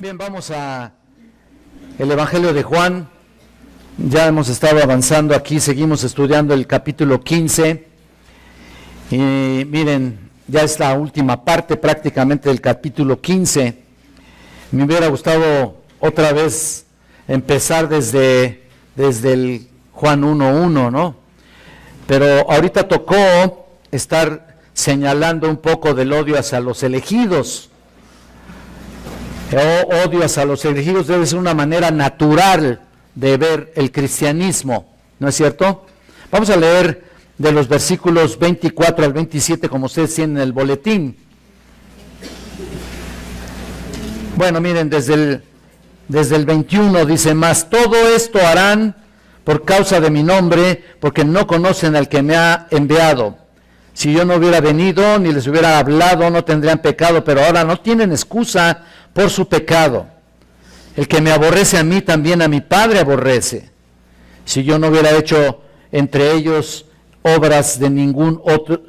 Bien, vamos a el Evangelio de Juan. Ya hemos estado avanzando aquí, seguimos estudiando el capítulo 15. Y miren, ya es la última parte prácticamente del capítulo 15. Me hubiera gustado otra vez empezar desde el Juan 1:1, ¿no? Pero ahorita tocó estar señalando un poco del odio hacia los elegidos. Odio hacia los elegidos debe ser una manera natural de ver el cristianismo, ¿no es cierto? Vamos a leer de los versículos 24 al 27 como ustedes tienen en el boletín. Bueno, miren, desde el 21 dice: mas todo esto harán por causa de mi nombre, porque no conocen al que me ha enviado. Si yo no hubiera venido ni les hubiera hablado, no tendrían pecado, pero ahora no tienen excusa por su pecado. El que me aborrece a mí, también a mi Padre aborrece. Si yo no hubiera hecho entre ellos obras de ningún otro,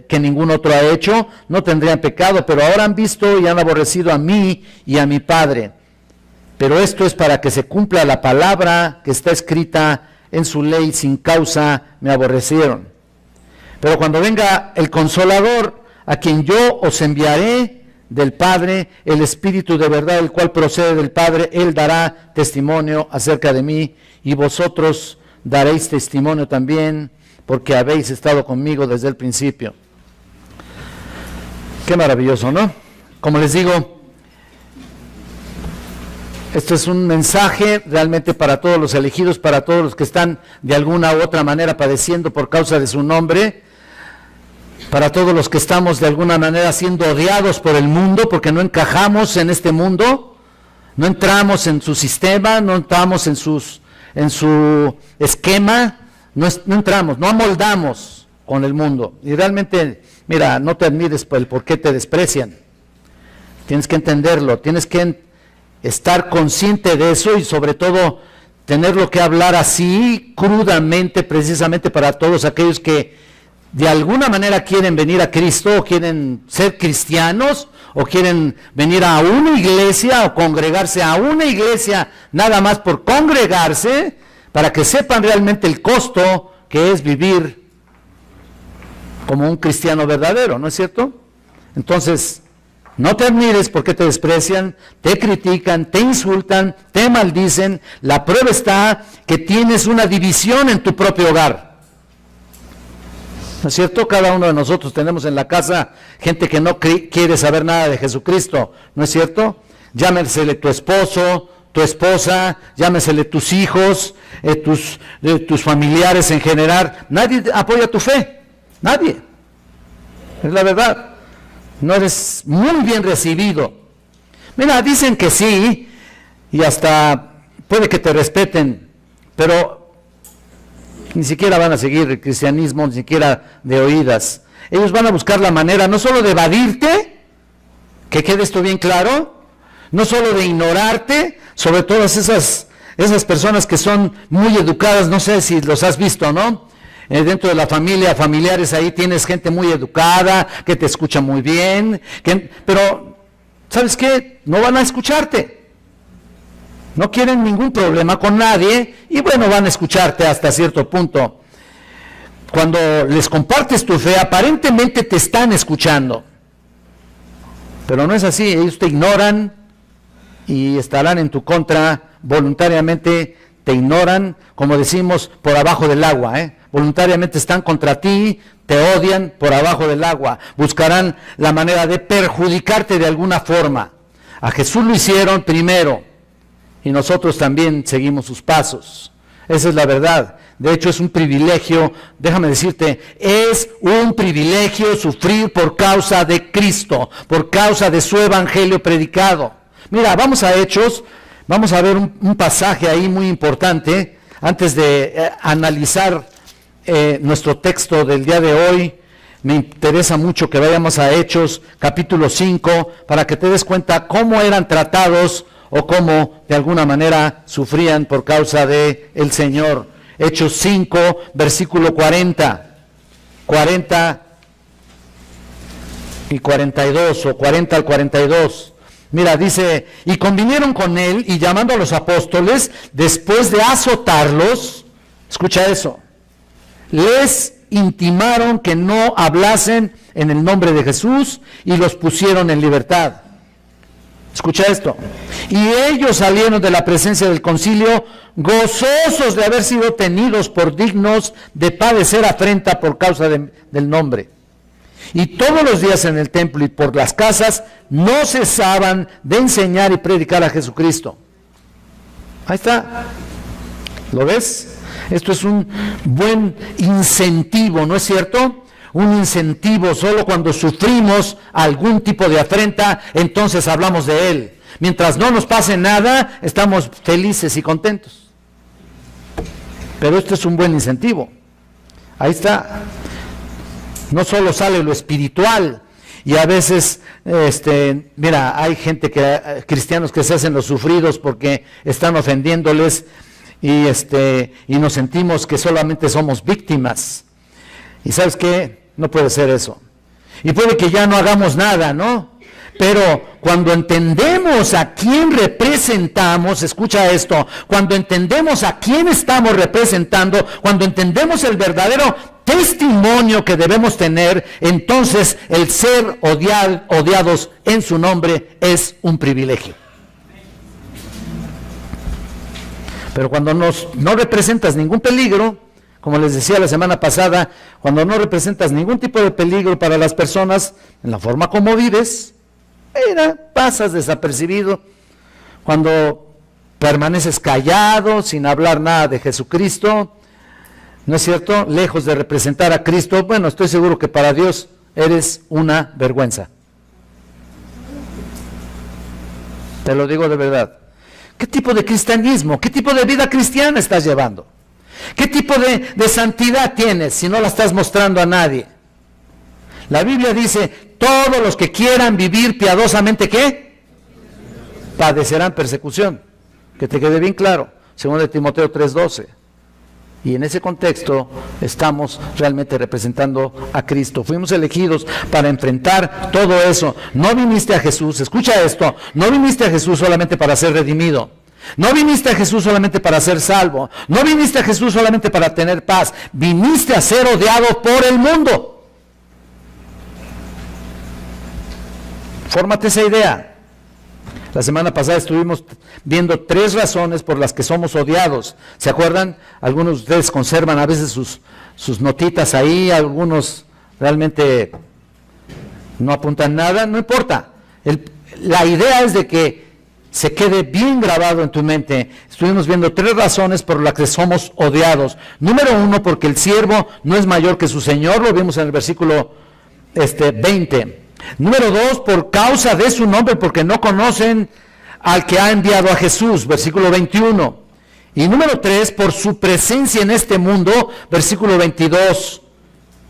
que ningún otro ha hecho, no tendrían pecado, pero ahora han visto y han aborrecido a mí y a mi Padre. Pero esto es para que se cumpla la palabra que está escrita en su ley: sin causa me aborrecieron. Pero cuando venga el Consolador, a quien yo os enviaré del Padre, el Espíritu de verdad, el cual procede del Padre, Él dará testimonio acerca de mí, y vosotros daréis testimonio también, porque habéis estado conmigo desde el principio. Qué maravilloso, ¿no? Como les digo, esto es un mensaje realmente para todos los elegidos, para todos los que están de alguna u otra manera padeciendo por causa de su nombre, para todos los que estamos de alguna manera siendo odiados por el mundo porque no encajamos en este mundo, no entramos en su sistema, no entramos en su esquema, no entramos, no amoldamos con el mundo. Y realmente, mira, no te admires por el por qué te desprecian. Tienes que entenderlo, tienes que estar consciente de eso y sobre todo tenerlo que hablar así crudamente, precisamente para todos aquellos que de alguna manera quieren venir a Cristo, o quieren ser cristianos, o quieren venir a una iglesia o congregarse a una iglesia nada más por congregarse, para que sepan realmente el costo que es vivir como un cristiano verdadero, ¿no es cierto? Entonces, no te admires porque te desprecian, te critican, te insultan, te maldicen. La prueba está que tienes una división en tu propio hogar. ¿No es cierto? Cada uno de nosotros tenemos en la casa gente que no quiere saber nada de Jesucristo, ¿no es cierto? Llámesele tu esposo, tu esposa, llámesele tus hijos, tus familiares en general. Nadie apoya tu fe, nadie. Es la verdad. No eres muy bien recibido. Mira, dicen que sí, y hasta puede que te respeten, pero ni siquiera van a seguir el cristianismo, ni siquiera de oídas. Ellos van a buscar la manera no solo de evadirte, que quede esto bien claro, no solo de ignorarte, sobre todas esas personas que son muy educadas, no sé si los has visto, ¿no? Dentro de la familia, familiares, ahí tienes gente muy educada, que te escucha muy bien, pero, ¿sabes qué? No van a escucharte. No quieren ningún problema con nadie y bueno, van a escucharte hasta cierto punto. Cuando les compartes tu fe, aparentemente te están escuchando. Pero no es así, ellos te ignoran y estarán en tu contra voluntariamente, te ignoran, como decimos, por abajo del agua, ¿eh? Voluntariamente están contra ti, te odian por abajo del agua, buscarán la manera de perjudicarte de alguna forma. A Jesús lo hicieron primero. Y nosotros también seguimos sus pasos. Esa es la verdad. De hecho, es un privilegio, déjame decirte, es un privilegio sufrir por causa de Cristo, por causa de su evangelio predicado. Mira, vamos a Hechos, vamos a ver un pasaje ahí muy importante, antes de analizar nuestro texto del día de hoy. Me interesa mucho que vayamos a Hechos, capítulo 5, para que te des cuenta cómo eran tratados o cómo de alguna manera sufrían por causa de el Señor. Hechos 5, versículo 40 y 42, o 40 al 42. Mira, dice, y convinieron con él, y llamando a los apóstoles, después de azotarlos, escucha eso, les intimaron que no hablasen en el nombre de Jesús, y los pusieron en libertad. Escucha esto. Y ellos salieron de la presencia del concilio, gozosos de haber sido tenidos por dignos de padecer afrenta por causa del nombre. Y todos los días en el templo y por las casas no cesaban de enseñar y predicar a Jesucristo. Ahí está. ¿Lo ves? Esto es un buen incentivo, ¿no es cierto? Un incentivo. Solo cuando sufrimos algún tipo de afrenta, entonces hablamos de él. Mientras no nos pase nada, estamos felices y contentos. Pero esto es un buen incentivo. Ahí está. No solo sale lo espiritual, y a veces, mira, hay gente cristianos que se hacen los sufridos porque están ofendiéndoles, y nos sentimos que solamente somos víctimas. Y ¿sabes qué? No puede ser eso. Y puede que ya no hagamos nada, ¿no? Pero cuando entendemos a quién representamos, escucha esto, cuando entendemos a quién estamos representando, cuando entendemos el verdadero testimonio que debemos tener, entonces el ser odiados en su nombre es un privilegio. Pero cuando no representas ningún peligro, como les decía la semana pasada, cuando no representas ningún tipo de peligro para las personas, en la forma como vives, pasas desapercibido. Cuando permaneces callado, sin hablar nada de Jesucristo, ¿no es cierto? Lejos de representar a Cristo, bueno, estoy seguro que para Dios eres una vergüenza. Te lo digo de verdad. ¿Qué tipo de cristianismo, qué tipo de vida cristiana estás llevando? ¿Qué tipo de santidad tienes si no la estás mostrando a nadie? La Biblia dice, todos los que quieran vivir piadosamente, ¿qué? Padecerán persecución. Que te quede bien claro, 2 Timoteo 3:12. Y en ese contexto estamos realmente representando a Cristo. Fuimos elegidos para enfrentar todo eso. No viniste a Jesús, escucha esto, no viniste a Jesús solamente para ser redimido. No viniste a Jesús solamente para ser salvo. No viniste a Jesús solamente para tener paz. Viniste a ser odiado por el mundo. Fórmate esa idea. La semana pasada estuvimos viendo 3 razones por las que somos odiados. ¿Se acuerdan? Algunos de ustedes conservan a veces sus notitas ahí, algunos realmente no apuntan nada, no importa. La idea es de que se quede bien grabado en tu mente. Estuvimos viendo 3 razones por las que somos odiados. Número 1, porque el siervo no es mayor que su señor, lo vimos en el versículo 20. Número 2, por causa de su nombre, porque no conocen al que ha enviado a Jesús, versículo 21. Y número 3, por su presencia en este mundo, versículo 22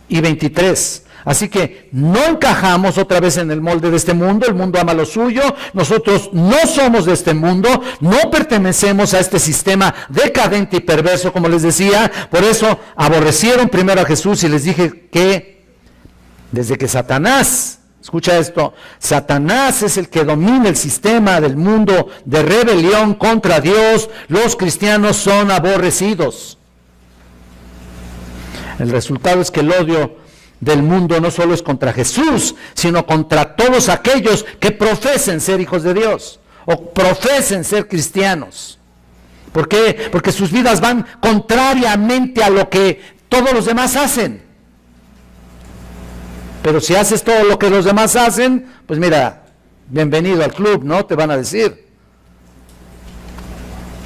y 23. Así que no encajamos otra vez en el molde de este mundo, el mundo ama lo suyo, nosotros no somos de este mundo, no pertenecemos a este sistema decadente y perverso, como les decía. Por eso aborrecieron primero a Jesús, y les dije que desde que Satanás, escucha esto, Satanás es el que domina el sistema del mundo de rebelión contra Dios, los cristianos son aborrecidos. El resultado es que el odio del mundo no solo es contra Jesús, sino contra todos aquellos que profesen ser hijos de Dios o profesen ser cristianos. ¿Por qué? Porque sus vidas van contrariamente a lo que todos los demás hacen. Pero si haces todo lo que los demás hacen, pues mira, bienvenido al club, ¿no? Te van a decir.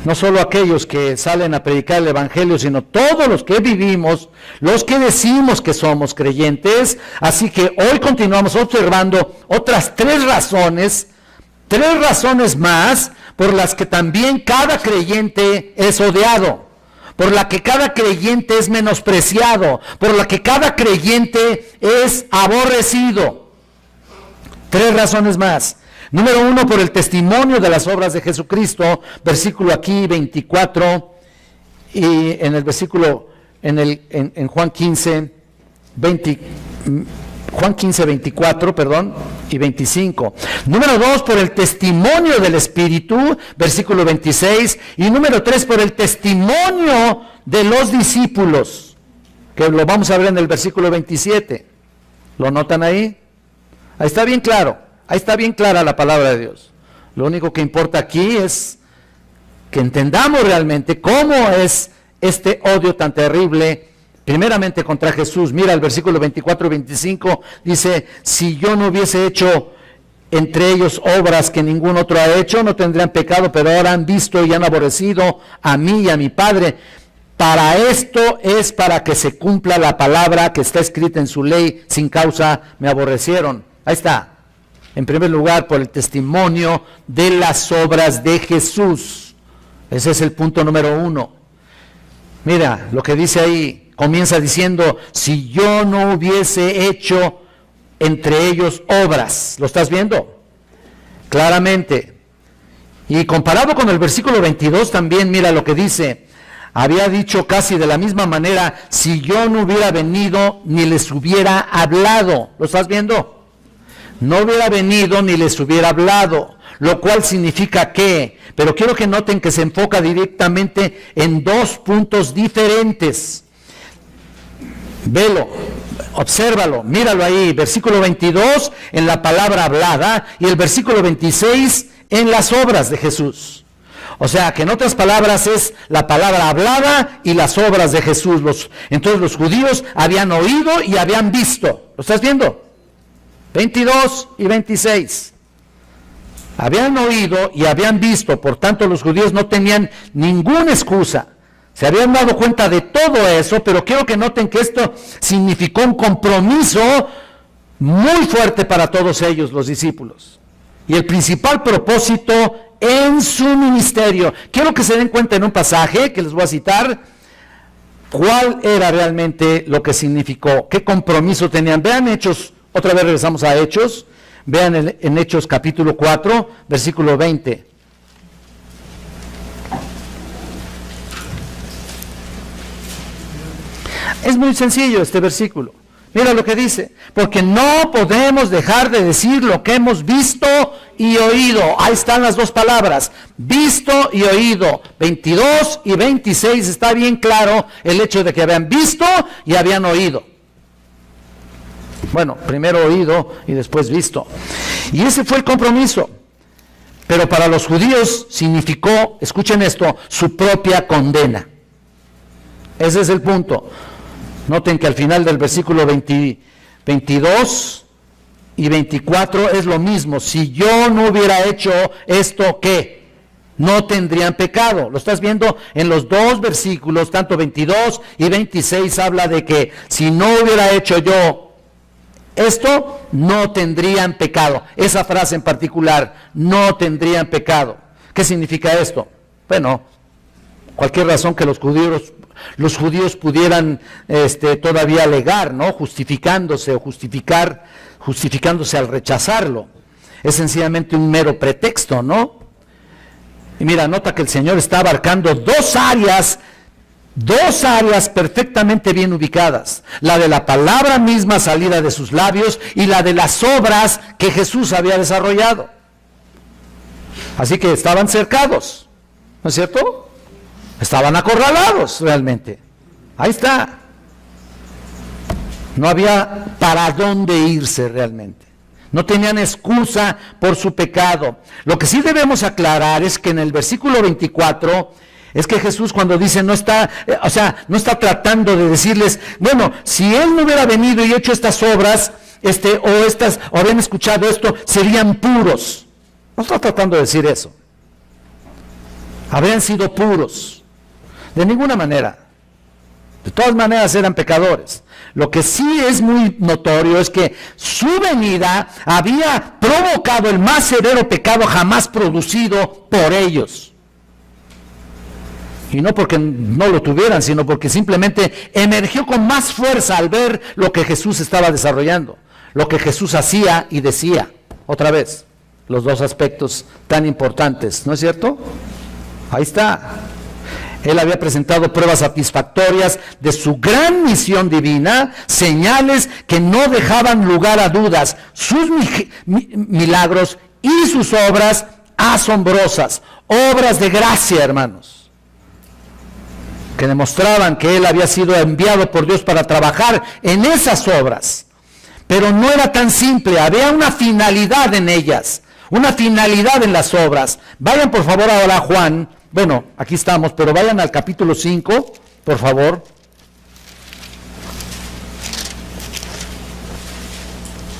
No solo aquellos que salen a predicar el evangelio, sino todos los que vivimos, los que decimos que somos creyentes. Así que hoy continuamos observando otras 3 razones más por las que también cada creyente es odiado, por la que cada creyente es menospreciado, por la que cada creyente es aborrecido. 3 razones más. Número 1, por el testimonio de las obras de Jesucristo, versículo aquí 24, y en el versículo, en Juan 15, Juan 15, 24, y 25. Número 2, por el testimonio del Espíritu, versículo 26. Y número 3, por el testimonio de los discípulos, que lo vamos a ver en el versículo 27. ¿Lo notan ahí? Ahí está bien claro, ahí está bien clara la palabra de Dios. Lo único que importa aquí es que entendamos realmente cómo es este odio tan terrible, primeramente contra Jesús. Mira el versículo 24 y 25, dice: si yo no hubiese hecho entre ellos obras que ningún otro ha hecho, no tendrían pecado, pero ahora han visto y han aborrecido a mí y a mi Padre. Para esto es para que se cumpla la palabra que está escrita en su ley: sin causa me aborrecieron. Ahí está. En primer lugar, por el testimonio de las obras de Jesús. Ese es el punto número 1. Mira lo que dice ahí. Comienza diciendo: si yo no hubiese hecho entre ellos obras. ¿Lo estás viendo? Claramente. Y comparado con el versículo 22 también, mira lo que dice. Había dicho casi de la misma manera: si yo no hubiera venido ni les hubiera hablado. ¿Lo estás viendo? No hubiera venido ni les hubiera hablado, lo cual significa que, pero quiero que noten que se enfoca directamente en dos puntos diferentes. Velo, obsérvalo, míralo ahí, versículo 22 en la palabra hablada y el versículo 26 en las obras de Jesús. O sea, que en otras palabras es la palabra hablada y las obras de Jesús. Entonces los judíos habían oído y habían visto. ¿Lo estás viendo? 22 y 26. Habían oído y habían visto, por tanto los judíos no tenían ninguna excusa. Se habían dado cuenta de todo eso, pero quiero que noten que esto significó un compromiso muy fuerte para todos ellos, los discípulos. Y el principal propósito en su ministerio. Quiero que se den cuenta en un pasaje que les voy a citar, cuál era realmente lo que significó, qué compromiso tenían. Vean Hechos, otra vez regresamos a Hechos, vean en Hechos capítulo 4, versículo 20. Es muy sencillo este versículo. Mira lo que dice: porque no podemos dejar de decir lo que hemos visto y oído. Ahí están las dos palabras, visto y oído. 22 y 26 está bien claro el hecho de que habían visto y habían oído. Bueno, primero oído y después visto. Y ese fue el compromiso. Pero para los judíos significó, escuchen esto, su propia condena. Ese es el punto. Noten que al final del versículo 22 y 24 es lo mismo. Si yo no hubiera hecho esto, ¿qué? No tendrían pecado. Lo estás viendo en los dos versículos, tanto 22 y 26 habla de que si no hubiera hecho yo esto, no tendrían pecado. Esa frase en particular, no tendrían pecado. ¿Qué significa esto? Bueno, cualquier razón que los judíos pudieran todavía alegar, ¿no? Justificándose o justificándose al rechazarlo. Es sencillamente un mero pretexto, ¿no? Y mira, nota que el Señor está abarcando dos áreas perfectamente bien ubicadas: la de la palabra misma salida de sus labios y la de las obras que Jesús había desarrollado. Así que estaban cercados, ¿no es cierto? Estaban acorralados realmente. Ahí está. No había para dónde irse realmente. No tenían excusa por su pecado. Lo que sí debemos aclarar es que en el versículo 24, es que Jesús cuando dice no está tratando de decirles, bueno, si Él no hubiera venido y hecho estas obras, o habían escuchado esto, serían puros. No está tratando de decir eso. Habrían sido puros. De ninguna manera. De todas maneras eran pecadores. Lo que sí es muy notorio es que su venida había provocado el más severo pecado jamás producido por ellos. Y no porque no lo tuvieran, sino porque simplemente emergió con más fuerza al ver lo que Jesús estaba desarrollando, lo que Jesús hacía y decía. Otra vez, los dos aspectos tan importantes, ¿no es cierto? Ahí está. Él había presentado pruebas satisfactorias de su gran misión divina, señales que no dejaban lugar a dudas. Sus milagros y sus obras asombrosas, obras de gracia, hermanos, que demostraban que él había sido enviado por Dios para trabajar en esas obras. Pero no era tan simple, había una finalidad en ellas, una finalidad en las obras. Vayan por favor ahora a Juan. Bueno, aquí estamos, pero vayan al capítulo 5, por favor.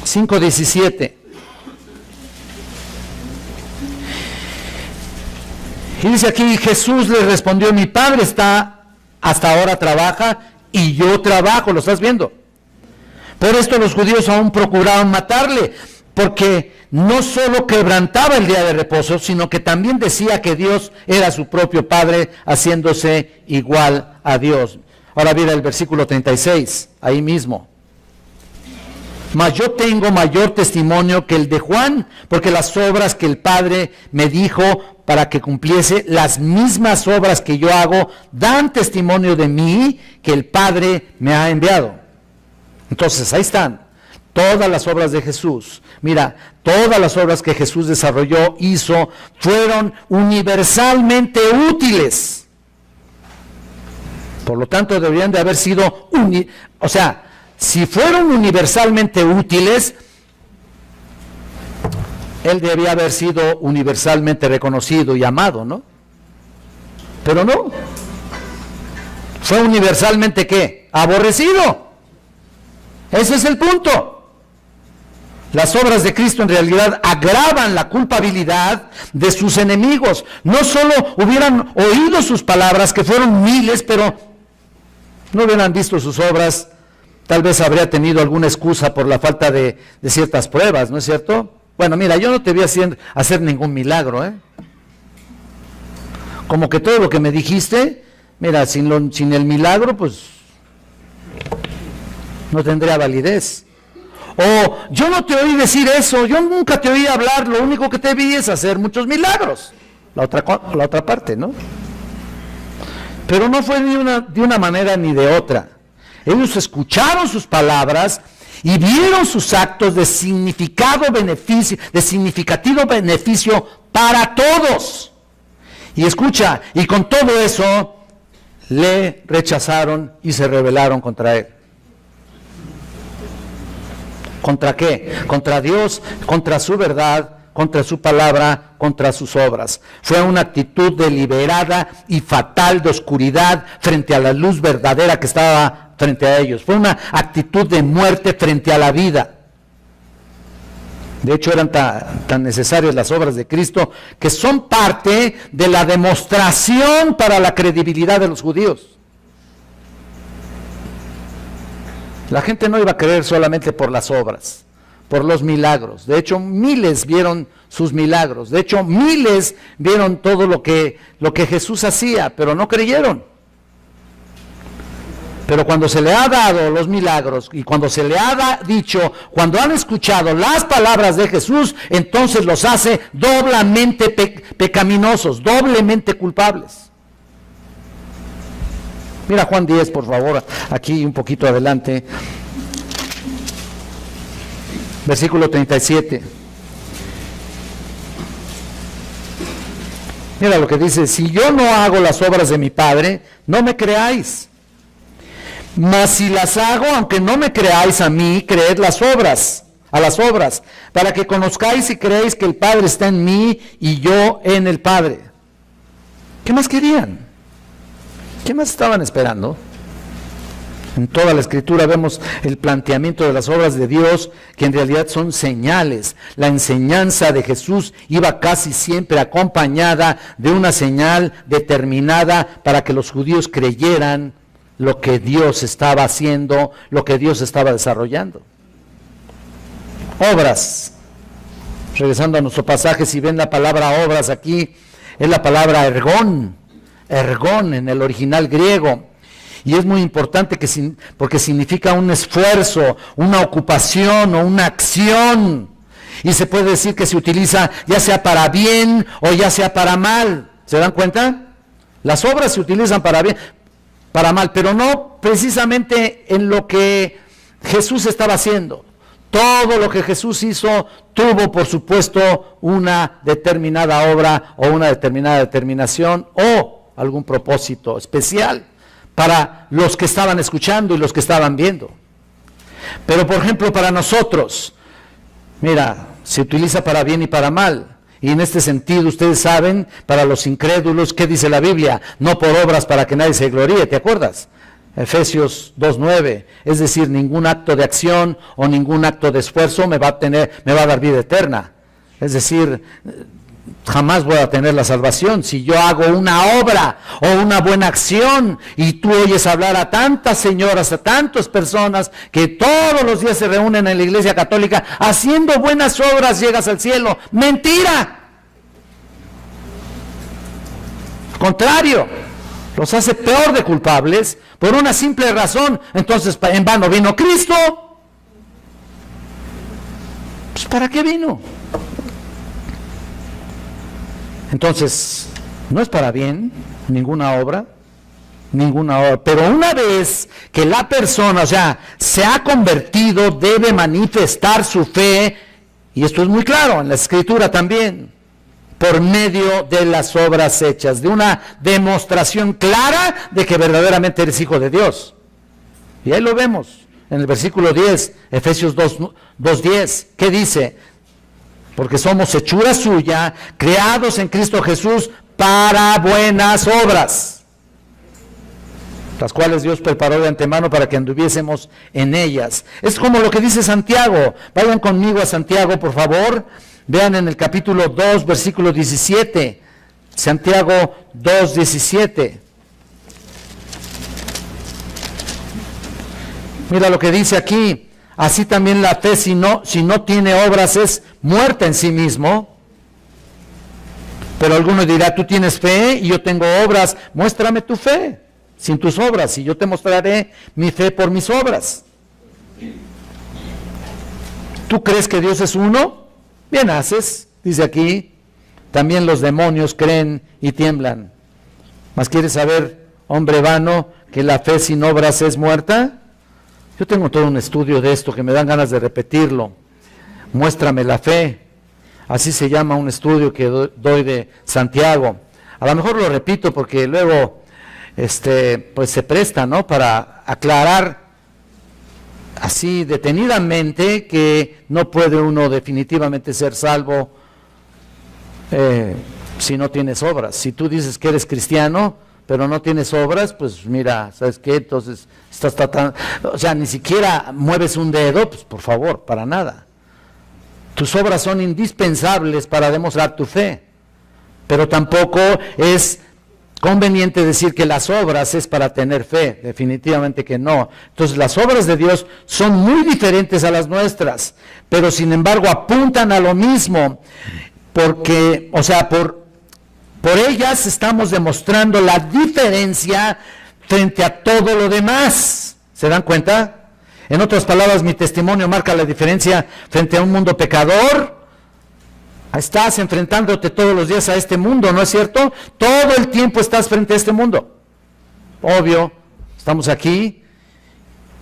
5:17. Y dice aquí, Jesús le respondió, mi Padre está, hasta ahora trabaja, y yo trabajo, ¿lo estás viendo? Por esto los judíos aún procuraban matarle, porque no solo quebrantaba el día de reposo, sino que también decía que Dios era su propio Padre, haciéndose igual a Dios. Ahora mira el versículo 36, ahí mismo. Mas yo tengo mayor testimonio que el de Juan, porque las obras que el Padre me dijo para que cumpliese, las mismas obras que yo hago, dan testimonio de mí que el Padre me ha enviado. Entonces, ahí están. Todas las obras de Jesús, mira, todas las obras que Jesús desarrolló, hizo, fueron universalmente útiles. Por lo tanto, deberían de haber sido, si fueron universalmente útiles, él debería haber sido universalmente reconocido y amado, ¿no? Pero no. Fue universalmente, ¿qué? Aborrecido. Ese es el punto. Las obras de Cristo en realidad agravan la culpabilidad de sus enemigos. No solo hubieran oído sus palabras, que fueron miles, pero no hubieran visto sus obras, tal vez habría tenido alguna excusa por la falta de ciertas pruebas, ¿no es cierto? Bueno, mira, yo no te voy a hacer ningún milagro, ¿eh? Como que todo lo que me dijiste, mira, sin el milagro, pues no tendría validez. O yo no te oí decir eso, yo nunca te oí hablar, lo único que te vi es hacer muchos milagros. La otra parte, ¿no? Pero no fue de una manera ni de otra. Ellos escucharon sus palabras y vieron sus actos de significativo beneficio para todos. Y escucha, y con todo eso le rechazaron y se rebelaron contra él. ¿Contra qué? Contra Dios, contra su verdad, contra su palabra, contra sus obras. Fue una actitud deliberada y fatal de oscuridad frente a la luz verdadera que estaba frente a ellos. Fue una actitud de muerte frente a la vida. De hecho, eran tan necesarias las obras de Cristo que son parte de la demostración para la credibilidad de los judíos. La gente no iba a creer solamente por las obras, por los milagros. De hecho, miles vieron sus milagros. De hecho, miles vieron todo lo que Jesús hacía, pero no creyeron. Pero cuando se le ha dado los milagros y cuando se le ha dicho, cuando han escuchado las palabras de Jesús, entonces los hace doblemente pecaminosos, doblemente culpables. Mira Juan 10, por favor, aquí un poquito adelante. Versículo 37. Mira lo que dice, si yo no hago las obras de mi Padre, no me creáis. Mas si las hago, aunque no me creáis a mí, creed a las obras, para que conozcáis y creéis que el Padre está en mí y yo en el Padre. ¿Qué más querían? ¿Qué más estaban esperando? En toda la Escritura vemos el planteamiento de las obras de Dios, que en realidad son señales. La enseñanza de Jesús iba casi siempre acompañada de una señal determinada para que los judíos creyeran lo que Dios estaba haciendo, lo que Dios estaba desarrollando. Obras. Regresando a nuestro pasaje, si ven la palabra obras aquí, es la palabra ergón en el original griego. Y es muy importante porque significa un esfuerzo, una ocupación o una acción. Y se puede decir que se utiliza ya sea para bien o ya sea para mal. ¿Se dan cuenta? Las obras se utilizan para bien, para mal, pero no precisamente en lo que Jesús estaba haciendo. Todo lo que Jesús hizo tuvo, por supuesto, una determinada obra o una determinada determinación o algún propósito especial para los que estaban escuchando y los que estaban viendo. Pero, por ejemplo, para nosotros, mira, se utiliza para bien y para mal. Y en este sentido, ustedes saben, para los incrédulos, ¿qué dice la Biblia? No por obras para que nadie se gloríe, ¿te acuerdas? Efesios 2:9, es decir, ningún acto de acción o ningún acto de esfuerzo me va a dar vida eterna. Es decir, jamás voy a tener la salvación si yo hago una obra o una buena acción. Y tú oyes hablar a tantas señoras, a tantas personas que todos los días se reúnen en la iglesia católica haciendo buenas obras, llegas al cielo. ¡Mentira! Al contrario, los hace peor de culpables por una simple razón. Entonces, ¿en vano vino Cristo? Pues ¿para qué vino? Entonces, no es para bien ninguna obra, pero una vez que la persona, o sea, se ha convertido, debe manifestar su fe, y esto es muy claro en la Escritura también, por medio de las obras hechas, de una demostración clara de que verdaderamente eres hijo de Dios. Y ahí lo vemos en el versículo 10, Efesios 2:10, ¿qué dice? Porque somos hechura suya, creados en Cristo Jesús para buenas obras, las cuales Dios preparó de antemano para que anduviésemos en ellas. Es como lo que dice Santiago. Vayan conmigo a Santiago, por favor. Vean en el capítulo 2, versículo 17. Santiago 2:17. Mira lo que dice aquí. Así también la fe, si no tiene obras, es muerta en sí mismo. Pero alguno dirá, tú tienes fe y yo tengo obras. Muéstrame tu fe sin tus obras y yo te mostraré mi fe por mis obras. ¿Tú crees que Dios es uno? Bien haces, dice aquí. También los demonios creen y tiemblan. ¿Mas quieres saber, hombre vano, que la fe sin obras es muerta? Yo tengo todo un estudio de esto que me dan ganas de repetirlo. Muéstrame la fe. Así se llama un estudio que doy de Santiago. A lo mejor lo repito porque luego pues se presta, ¿no?, para aclarar así detenidamente que no puede uno definitivamente ser salvo si no tienes obras. Si tú dices que eres cristiano pero no tienes obras, pues mira, ¿sabes qué? Entonces estás tratando, o sea, ni siquiera mueves un dedo, pues por favor, para nada. Tus obras son indispensables para demostrar tu fe, pero tampoco es conveniente decir que las obras es para tener fe, definitivamente que no. Entonces las obras de Dios son muy diferentes a las nuestras, pero sin embargo apuntan a lo mismo, porque, o sea, por ellas estamos demostrando la diferencia frente a todo lo demás. ¿Se dan cuenta? En otras palabras, mi testimonio marca la diferencia frente a un mundo pecador. Estás enfrentándote todos los días a este mundo, ¿no es cierto? Todo el tiempo estás frente a este mundo. Obvio, estamos aquí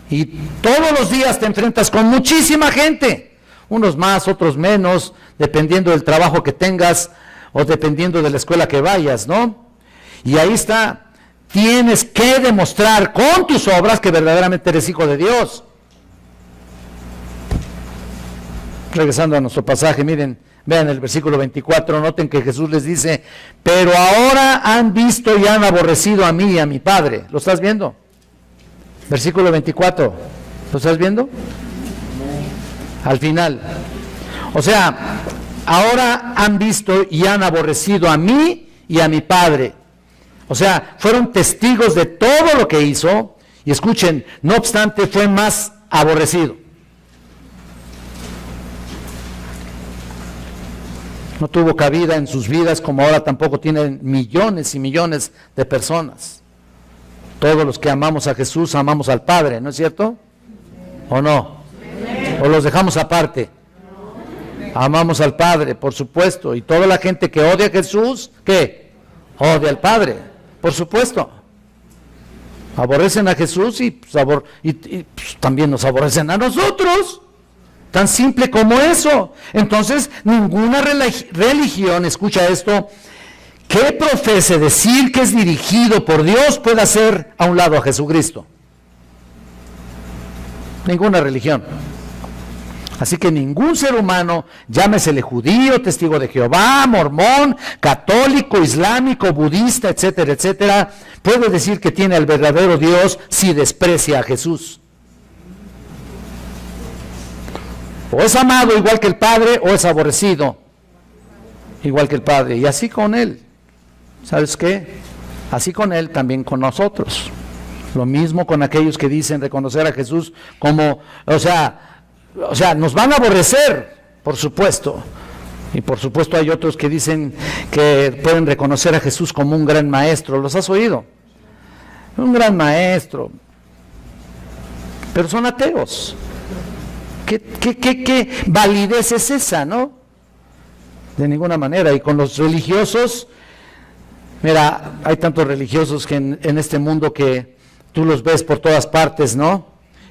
y todos los días te enfrentas con muchísima gente. Unos más, otros menos, dependiendo del trabajo que tengas o dependiendo de la escuela que vayas, ¿no? Y ahí está, tienes que demostrar con tus obras que verdaderamente eres hijo de Dios. Regresando a nuestro pasaje, miren, vean el versículo 24, noten que Jesús les dice, pero ahora han visto y han aborrecido a mí y a mi Padre. ¿Lo estás viendo? Versículo 24, ¿lo estás viendo? Al final. O sea, ahora han visto y han aborrecido a mí y a mi Padre. O sea, fueron testigos de todo lo que hizo, y escuchen, no obstante fue más aborrecido. No tuvo cabida en sus vidas, como ahora tampoco tienen millones y millones de personas. Todos los que amamos a Jesús amamos al Padre, ¿no es cierto? ¿O no? ¿O los dejamos aparte? Amamos al Padre, por supuesto, y toda la gente que odia a Jesús, ¿qué? Odia al Padre, por supuesto. Aborrecen a Jesús y, pues, pues, también nos aborrecen a nosotros. Tan simple como eso. Entonces, ninguna religión, escucha esto, que profese decir que es dirigido por Dios puede hacer a un lado a Jesucristo. Ninguna religión. Así que ningún ser humano, llámesele judío, testigo de Jehová, mormón, católico, islámico, budista, etcétera, etcétera, puede decir que tiene al verdadero Dios si desprecia a Jesús. O es amado igual que el Padre, o es aborrecido igual que el Padre. Y así con Él. ¿Sabes qué? Así con Él, también con nosotros. Lo mismo con aquellos que dicen reconocer a Jesús como, o sea, nos van a aborrecer, por supuesto. Y por supuesto hay otros que dicen que pueden reconocer a Jesús como un gran maestro. ¿Los has oído? Un gran maestro. Pero son ateos. ¿Qué validez es esa, no? De ninguna manera. Y con los religiosos, mira, hay tantos religiosos que en este mundo que tú los ves por todas partes, ¿no?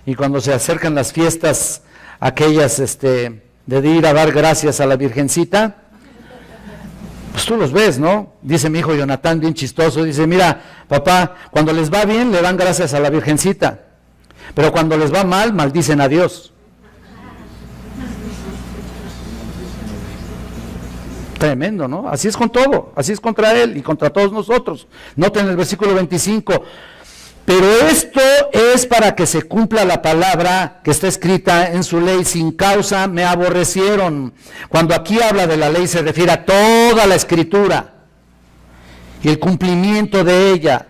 Y cuando se acercan las fiestas, aquellas de ir a dar gracias a la Virgencita, pues tú los ves, ¿no? Dice mi hijo Jonathan, bien chistoso, dice, mira, papá, cuando les va bien le dan gracias a la Virgencita, pero cuando les va mal, maldicen a Dios. Tremendo, ¿no? Así es con todo, así es contra él y contra todos nosotros. Noten el versículo 25, pero esto es para que se cumpla la palabra que está escrita en su ley, sin causa me aborrecieron. Cuando aquí habla de la ley se refiere a toda la escritura y el cumplimiento de ella.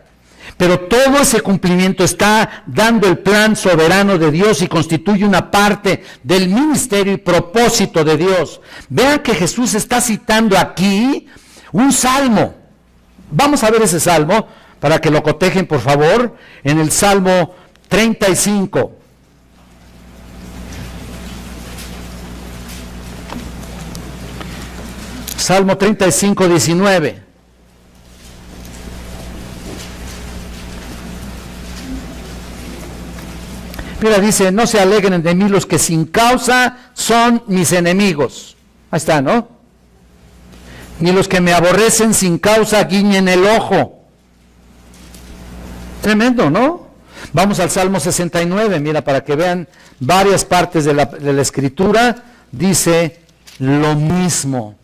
Pero todo ese cumplimiento está dando el plan soberano de Dios y constituye una parte del ministerio y propósito de Dios. Vean que Jesús está citando aquí un salmo. Vamos a ver ese salmo para que lo cotejen, por favor, en el Salmo 35. Salmo 35, 19. Mira, dice, no se alegren de mí los que sin causa son mis enemigos. Ahí está, ¿no? Ni los que me aborrecen sin causa guiñen el ojo. Tremendo, ¿no? Vamos al Salmo 69, mira, para que vean varias partes de la Escritura, dice lo mismo.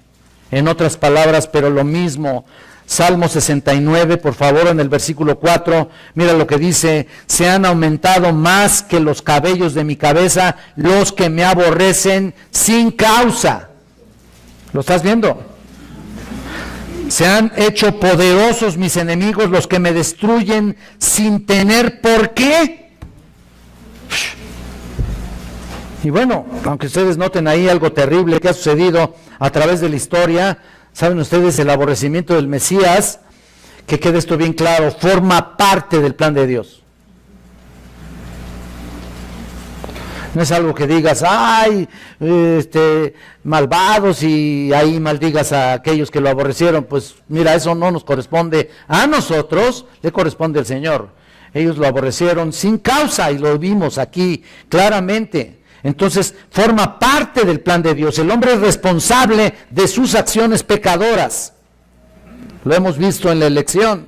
En otras palabras, pero lo mismo. Salmo 69, por favor, en el versículo 4, mira lo que dice, se han aumentado más que los cabellos de mi cabeza los que me aborrecen sin causa. ¿Lo estás viendo? Se han hecho poderosos mis enemigos, los que me destruyen sin tener por qué. Y bueno, aunque ustedes noten ahí algo terrible que ha sucedido a través de la historia, saben ustedes, el aborrecimiento del Mesías, que quede esto bien claro, forma parte del plan de Dios. No es algo que digas, ay, malvados, y ahí maldigas a aquellos que lo aborrecieron. Pues mira, eso no nos corresponde a nosotros, le corresponde al Señor. Ellos lo aborrecieron sin causa y lo vimos aquí claramente. Entonces forma parte del plan de Dios. El hombre es responsable de sus acciones pecadoras. Lo hemos visto en la elección,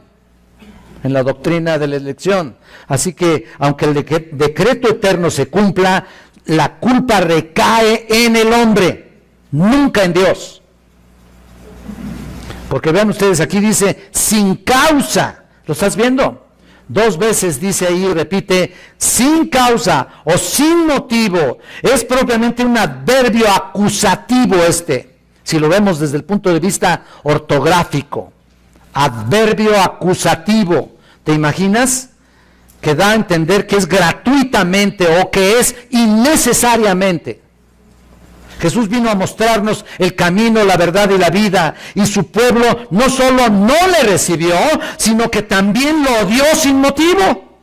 en la doctrina de la elección. Así que aunque el decreto eterno se cumpla, la culpa recae en el hombre, nunca en Dios. Porque vean ustedes, aquí dice sin causa. ¿Lo estás viendo? 2 veces dice ahí, repite, sin causa o sin motivo. Es propiamente un adverbio acusativo si lo vemos desde el punto de vista ortográfico. Adverbio acusativo. ¿Te imaginas? Que da a entender que es gratuitamente o que es innecesariamente. Jesús vino a mostrarnos el camino, la verdad y la vida, y su pueblo no solo no le recibió, sino que también lo odió sin motivo.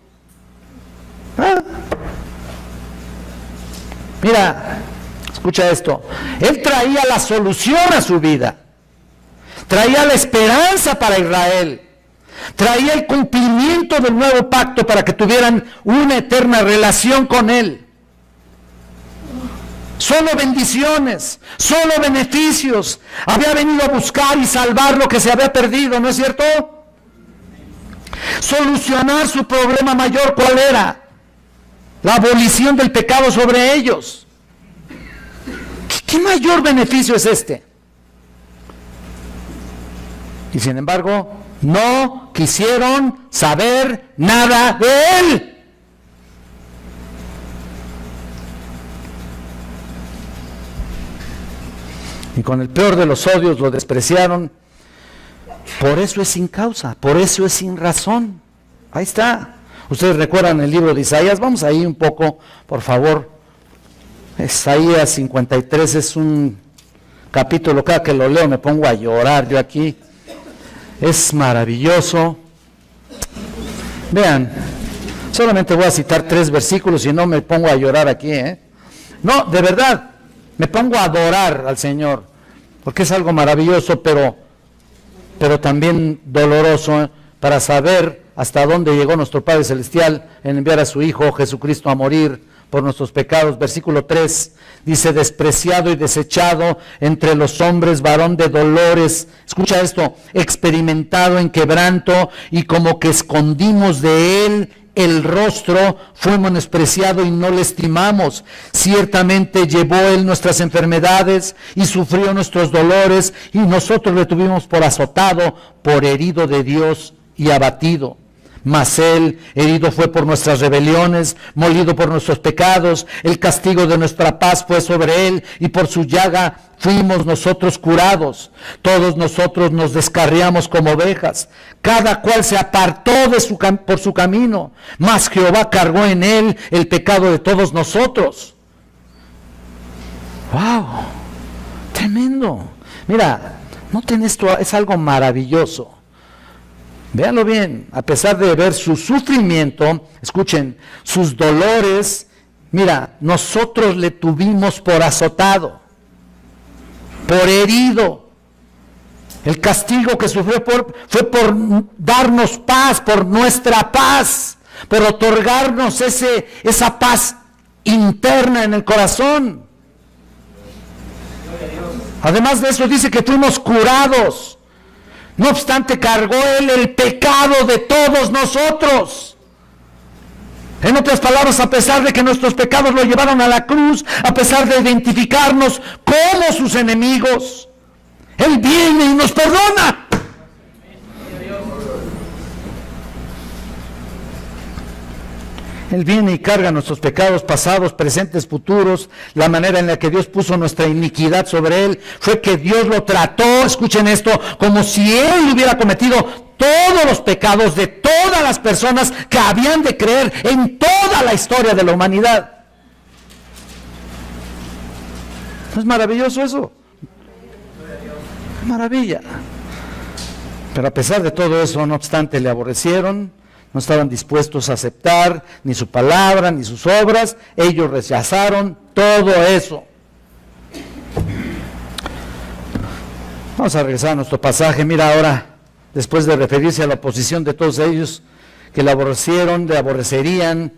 Mira, escucha esto, Él traía la solución a su vida, traía la esperanza para Israel, Traía el cumplimiento del nuevo pacto para que tuvieran una eterna relación con Él. Solo bendiciones, solo beneficios. Había venido a buscar y salvar lo que se había perdido, ¿no es cierto? Solucionar su problema mayor, ¿cuál era? La abolición del pecado sobre ellos. ¿Qué mayor beneficio es este? Y sin embargo, no quisieron saber nada de Él. Y con el peor de los odios lo despreciaron. Por eso es sin causa, por eso es sin razón. Ahí está. Ustedes recuerdan el libro de Isaías. Vamos ahí un poco, por favor. Isaías 53 es un capítulo, cada que lo leo me pongo a llorar yo aquí. Es maravilloso. Vean, solamente voy a citar 3 versículos y no me pongo a llorar aquí, No, de verdad, me pongo a adorar al Señor, porque es algo maravilloso, pero también doloroso, para saber hasta dónde llegó nuestro Padre Celestial en enviar a su Hijo Jesucristo a morir por nuestros pecados. Versículo 3 dice: despreciado y desechado entre los hombres, varón de dolores. Escucha esto: experimentado en quebranto, y como que escondimos de Él el rostro, fue menospreciado y no le estimamos. Ciertamente llevó Él nuestras enfermedades y sufrió nuestros dolores, y nosotros le tuvimos por azotado, por herido de Dios y abatido. Mas Él herido fue por nuestras rebeliones, molido por nuestros pecados. El castigo de nuestra paz fue sobre Él, y por su llaga fuimos nosotros curados. Todos nosotros nos descarriamos como ovejas, cada cual se apartó por su camino, mas Jehová cargó en Él el pecado de todos nosotros. ¡Wow! Tremendo. Mira, noten esto, es algo maravilloso. Véanlo bien, a pesar de ver su sufrimiento, escuchen, sus dolores, mira, nosotros le tuvimos por azotado, por herido. El castigo que sufrió fue por darnos paz, por nuestra paz, por otorgarnos esa paz interna en el corazón. Además de eso dice que fuimos curados. No obstante, cargó Él el pecado de todos nosotros. En otras palabras, a pesar de que nuestros pecados lo llevaron a la cruz, a pesar de identificarnos como sus enemigos, Él viene y nos perdona. Él viene y carga nuestros pecados pasados, presentes, futuros. La manera en la que Dios puso nuestra iniquidad sobre Él fue que Dios lo trató, escuchen esto, como si Él hubiera cometido todos los pecados de todas las personas que habían de creer en toda la historia de la humanidad. ¿No es maravilloso eso? Maravilla. Pero a pesar de todo eso, no obstante, le aborrecieron. No estaban dispuestos a aceptar ni su palabra, ni sus obras. Ellos rechazaron todo eso. Vamos a regresar a nuestro pasaje. Mira ahora, después de referirse a la oposición de todos ellos, que le aborrecieron, le aborrecerían.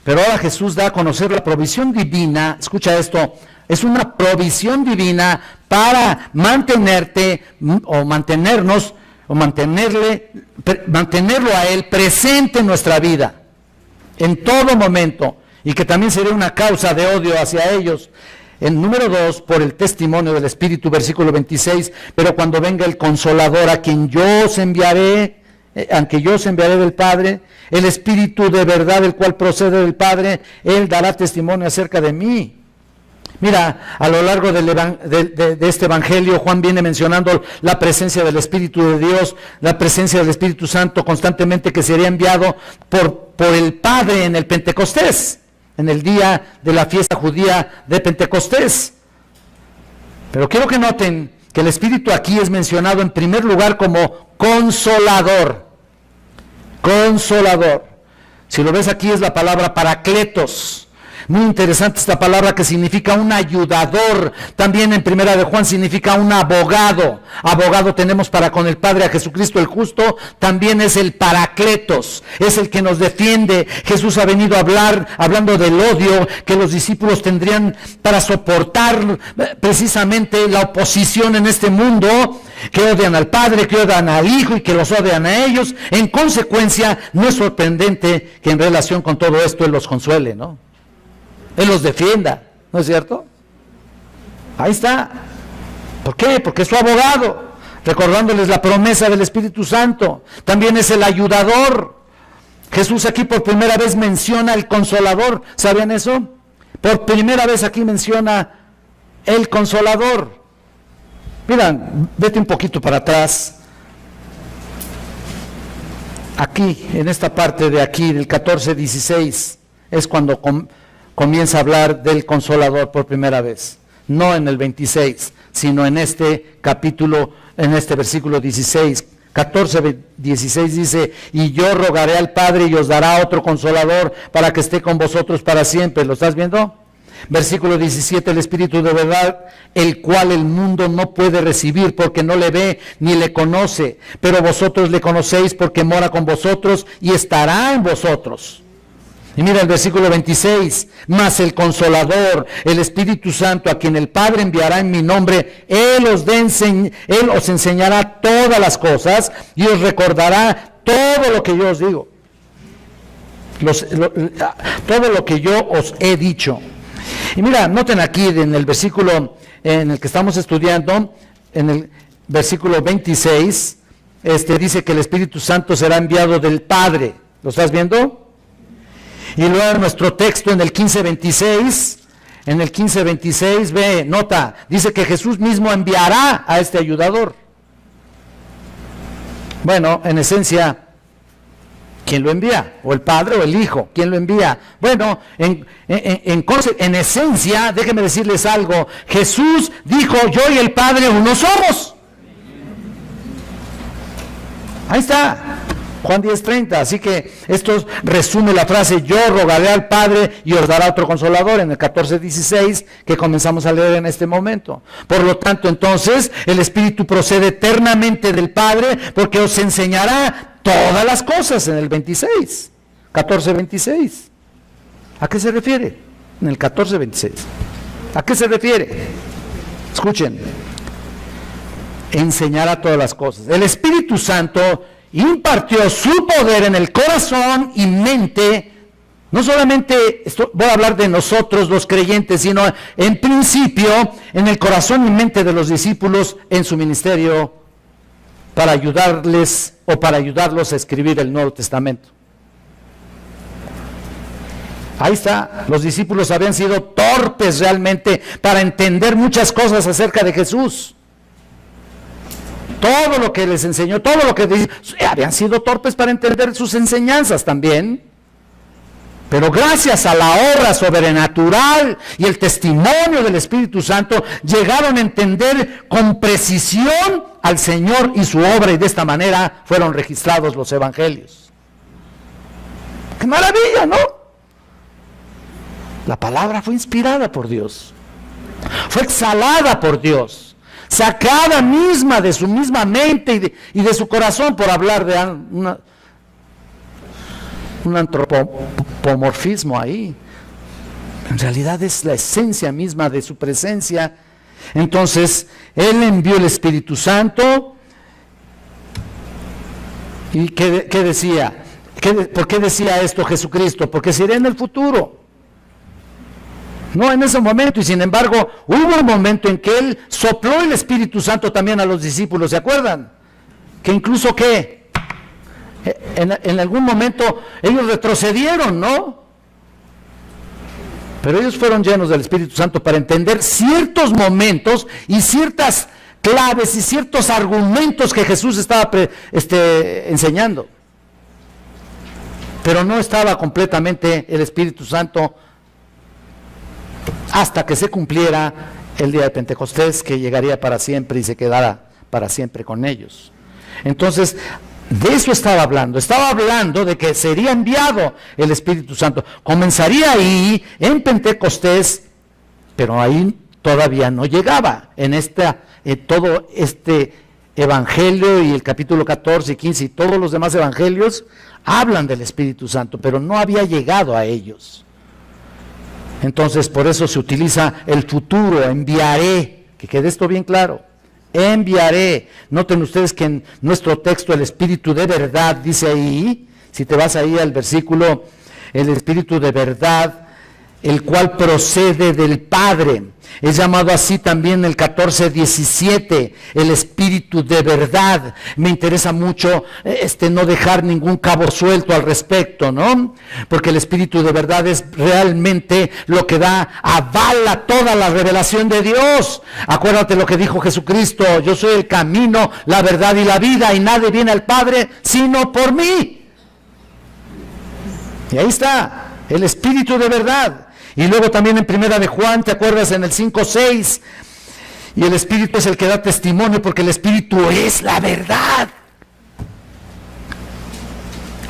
Pero ahora Jesús da a conocer la provisión divina. Escucha esto, es una provisión divina para mantenerte o mantenernos o mantenerlo a Él presente en nuestra vida, en todo momento, y que también sería una causa de odio hacia ellos. En número 2, por el testimonio del Espíritu, versículo 26, pero cuando venga el Consolador, a quien yo os enviaré, aunque yo os enviaré del Padre, el Espíritu de verdad, el cual procede del Padre, Él dará testimonio acerca de mí. Mira, a lo largo de este Evangelio, Juan viene mencionando la presencia del Espíritu de Dios, la presencia del Espíritu Santo constantemente, que sería enviado por el Padre en el Pentecostés, en el día de la fiesta judía de Pentecostés. Pero quiero que noten que el Espíritu aquí es mencionado en primer lugar como Consolador. Consolador. Si lo ves aquí, es la palabra Paracletos. Muy interesante esta palabra que significa un ayudador. También en Primera de Juan significa un abogado. Abogado tenemos para con el Padre a Jesucristo el justo. También es el Paracletos, es el que nos defiende. Jesús ha venido a hablar, hablando del odio que los discípulos tendrían para soportar precisamente la oposición en este mundo, que odian al Padre, que odian al Hijo y que los odian a ellos. En consecuencia, no es sorprendente que en relación con todo esto Él los consuele, ¿no? Él los defienda, ¿no es cierto? Ahí está. ¿Por qué? Porque es su abogado, recordándoles la promesa del Espíritu Santo. También es el ayudador. Jesús aquí por primera vez menciona el Consolador. ¿Saben eso? Por primera vez aquí menciona el Consolador. Mira, vete un poquito para atrás. Aquí, en esta parte de aquí, del 14:16, es cuando comienza a hablar del Consolador por primera vez. No en el 26, sino en este capítulo, en este versículo 16. 14:16 dice: y yo rogaré al Padre y os dará otro Consolador para que esté con vosotros para siempre. ¿Lo estás viendo? Versículo 17: el Espíritu de verdad, el cual el mundo no puede recibir porque no le ve ni le conoce, pero vosotros le conocéis porque mora con vosotros y estará en vosotros. Y mira el versículo 26: mas el Consolador, el Espíritu Santo, a quien el Padre enviará en mi nombre, Él os enseñará todas las cosas y os recordará todo lo que yo os digo, todo lo que yo os he dicho. Y mira, noten aquí en el versículo en el que estamos estudiando, en el versículo 26, dice que el Espíritu Santo será enviado del Padre. ¿Lo estás viendo? Y luego en nuestro texto en el 15:26, ve, nota, dice que Jesús mismo enviará a este ayudador. Bueno, en esencia, ¿quién lo envía? ¿O el Padre o el Hijo? ¿Quién lo envía? Bueno, en esencia, déjenme decirles algo. Jesús dijo: yo y el Padre uno somos. Ahí está, Juan 10:30. Así que esto resume la frase: yo rogaré al Padre y os dará otro Consolador, en el 14:16 que comenzamos a leer en este momento. Por lo tanto, entonces, el Espíritu procede eternamente del Padre, porque os enseñará todas las cosas, en el 14:26. ¿A qué se refiere? En el 14:26. ¿A qué se refiere? Escuchen. Enseñará todas las cosas. El Espíritu Santo impartió su poder en el corazón y mente. No solamente voy a hablar de nosotros los creyentes, sino en principio en el corazón y mente de los discípulos en su ministerio, para ayudarles o para ayudarlos a escribir el Nuevo Testamento. Ahí está, los discípulos habían sido torpes realmente para entender muchas cosas acerca de Jesús. Todo lo que les enseñó, todo lo que habían sido torpes para entender sus enseñanzas también. Pero gracias a la obra sobrenatural y el testimonio del Espíritu Santo, llegaron a entender con precisión al Señor y su obra, y de esta manera fueron registrados los evangelios. ¡Qué maravilla!, ¿no? La palabra fue inspirada por Dios, fue exhalada por Dios, sacada misma de su misma mente y de su corazón, por hablar de un antropomorfismo ahí. En realidad es la esencia misma de su presencia. Entonces, Él envió el Espíritu Santo. ¿Y qué decía? ¿Por qué decía esto Jesucristo? Porque sería en el futuro, no en ese momento. Y sin embargo, hubo un momento en que Él sopló el Espíritu Santo también a los discípulos, ¿se acuerdan? Que incluso, ¿qué? En algún momento ellos retrocedieron, ¿no? Pero ellos fueron llenos del Espíritu Santo para entender ciertos momentos y ciertas claves y ciertos argumentos que Jesús estaba enseñando. Pero no estaba completamente el Espíritu Santo hasta que se cumpliera el día de Pentecostés, que llegaría para siempre y se quedara para siempre con ellos. Entonces, De eso estaba hablando de que sería enviado el Espíritu Santo. Comenzaría ahí, en Pentecostés, pero ahí todavía no llegaba. Todo este evangelio y el capítulo 14 y 15 y todos los demás evangelios hablan del Espíritu Santo, pero no había llegado a ellos. Entonces, por eso se utiliza el futuro, enviaré, que quede esto bien claro. Enviaré. Noten ustedes que en nuestro texto el Espíritu de verdad dice ahí, si te vas ahí al versículo, el Espíritu de verdad, el cual procede del Padre. Es llamado así también el 14:17, el Espíritu de verdad. Me interesa mucho no dejar ningún cabo suelto al respecto, ¿no? Porque el Espíritu de verdad es realmente lo que avala toda la revelación de Dios. Acuérdate lo que dijo Jesucristo: yo soy el camino, la verdad y la vida, y nadie viene al Padre sino por mí. Y ahí está, el Espíritu de verdad. Y luego también en Primera de Juan, ¿te acuerdas? En el 5:6, y el Espíritu es el que da testimonio, porque el Espíritu es la verdad.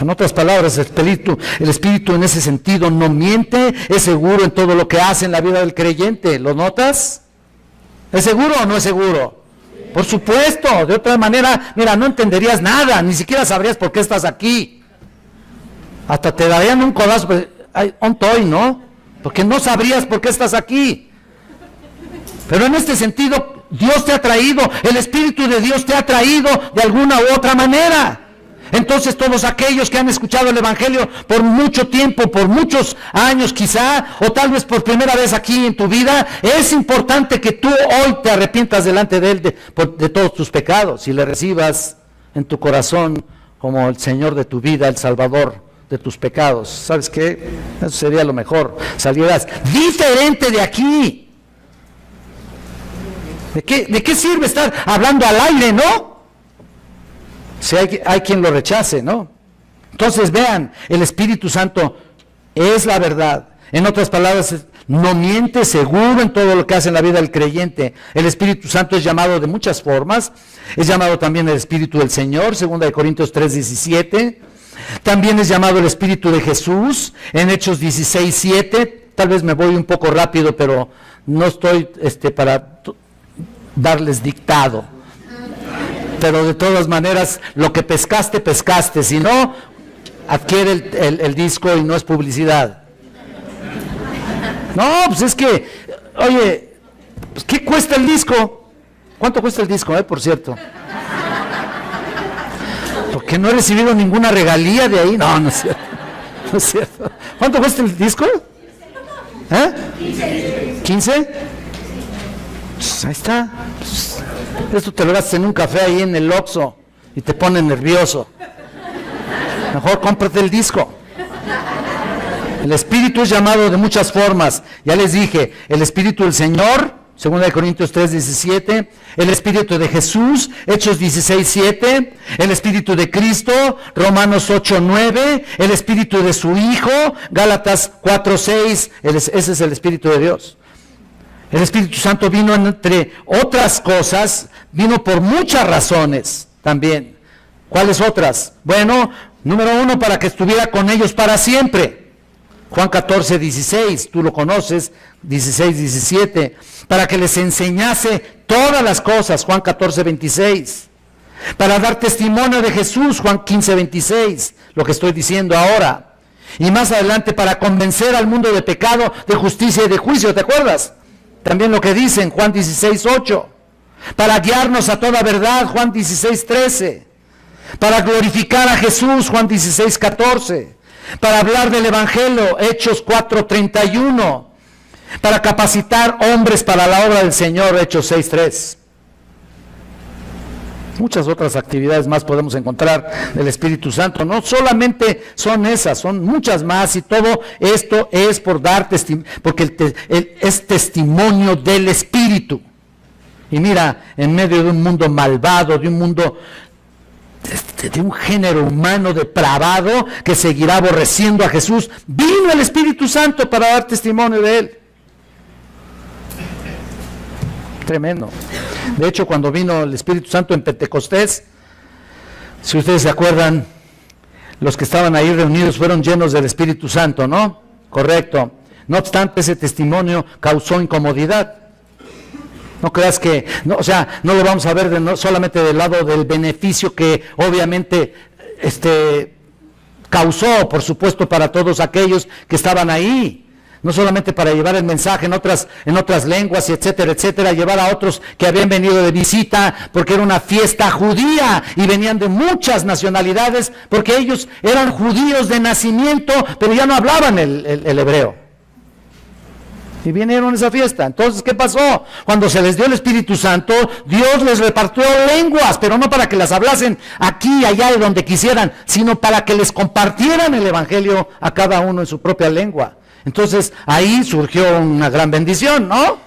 En otras palabras, el Espíritu en ese sentido no miente, es seguro en todo lo que hace en la vida del creyente. ¿Lo notas? ¿Es seguro o no es seguro? Por supuesto. De otra manera, mira, no entenderías nada, ni siquiera sabrías por qué estás aquí. Hasta te darían un codazo, pues, un toy, ¿no? Porque no sabrías por qué estás aquí. Pero en este sentido, Dios te ha traído, el Espíritu de Dios te ha traído de alguna u otra manera. Entonces, todos aquellos que han escuchado el Evangelio por mucho tiempo, por muchos años quizá, o tal vez por primera vez aquí en tu vida, es importante que tú hoy te arrepientas delante de Él de todos tus pecados y le recibas en tu corazón como el Señor de tu vida, el Salvador de tus pecados. ¿Sabes qué? Eso sería lo mejor. Salieras diferente de aquí. ¿De qué sirve estar hablando al aire, no? Si hay quien lo rechace, ¿no? Entonces vean, el Espíritu Santo es la verdad. En otras palabras, no miente, seguro en todo lo que hace en la vida del creyente. El Espíritu Santo es llamado de muchas formas. Es llamado también el Espíritu del Señor, 2 Corintios 3:17. También es llamado el Espíritu de Jesús en Hechos 16:7. Tal vez me voy un poco rápido, pero no estoy para darles dictado. Pero de todas maneras, lo que pescaste, pescaste. Si no, adquiere el disco y no es publicidad. No, pues es que, oye, pues ¿qué cuesta el disco? ¿Cuánto cuesta el disco, por cierto? Porque no he recibido ninguna regalía de ahí. No, no es cierto. No es cierto. ¿Cuánto cuesta el disco? ¿15? Pues ahí está. Pues, esto te lo gastas en un café ahí en el Oxxo y te pone nervioso. Mejor cómprate el disco. El Espíritu es llamado de muchas formas. Ya les dije, el Espíritu del Señor, 2 Corintios 3:17, el Espíritu de Jesús, Hechos 16:7, el Espíritu de Cristo, Romanos 8:9, el Espíritu de su Hijo, Gálatas 4:6, ese es el Espíritu de Dios. El Espíritu Santo vino, entre otras cosas, vino por muchas razones también. ¿Cuáles otras? Bueno, número 1, para que estuviera con ellos para siempre. Juan 14:16, tú lo conoces, 16:17, para que les enseñase todas las cosas, Juan 14:26, para dar testimonio de Jesús, Juan 15:26, lo que estoy diciendo ahora, y más adelante para convencer al mundo de pecado, de justicia y de juicio, ¿te acuerdas? También lo que dice en Juan 16:8, para guiarnos a toda verdad, Juan 16:13, para glorificar a Jesús, Juan 16:14, para hablar del Evangelio, Hechos 4:31, para capacitar hombres para la obra del Señor, Hechos 6:3. Muchas otras actividades más podemos encontrar del Espíritu Santo. No solamente son esas, son muchas más, y todo esto es por dar testimonio, porque es testimonio del Espíritu. Y mira, en medio de un mundo malvado, de un mundo, de un género humano depravado que seguirá aborreciendo a Jesús, vino el Espíritu Santo para dar testimonio de Él. Tremendo. De hecho, cuando vino el Espíritu Santo en Pentecostés, Si ustedes se acuerdan, los que estaban ahí reunidos fueron llenos del Espíritu Santo, ¿no? Correcto. No obstante, ese testimonio causó incomodidad. No creas que, no, o sea, no lo vamos a ver solamente del lado del beneficio que obviamente causó, por supuesto, para todos aquellos que estaban ahí. No solamente para llevar el mensaje en otras lenguas, y etcétera, etcétera, llevar a otros que habían venido de visita, porque era una fiesta judía y venían de muchas nacionalidades, porque ellos eran judíos de nacimiento, pero ya no hablaban el hebreo. Y vinieron a esa fiesta. Entonces, ¿qué pasó? Cuando se les dio el Espíritu Santo, Dios les repartió lenguas, pero no para que las hablasen aquí, allá, de donde quisieran, sino para que les compartieran el Evangelio a cada uno en su propia lengua. Entonces, ahí surgió una gran bendición, ¿no?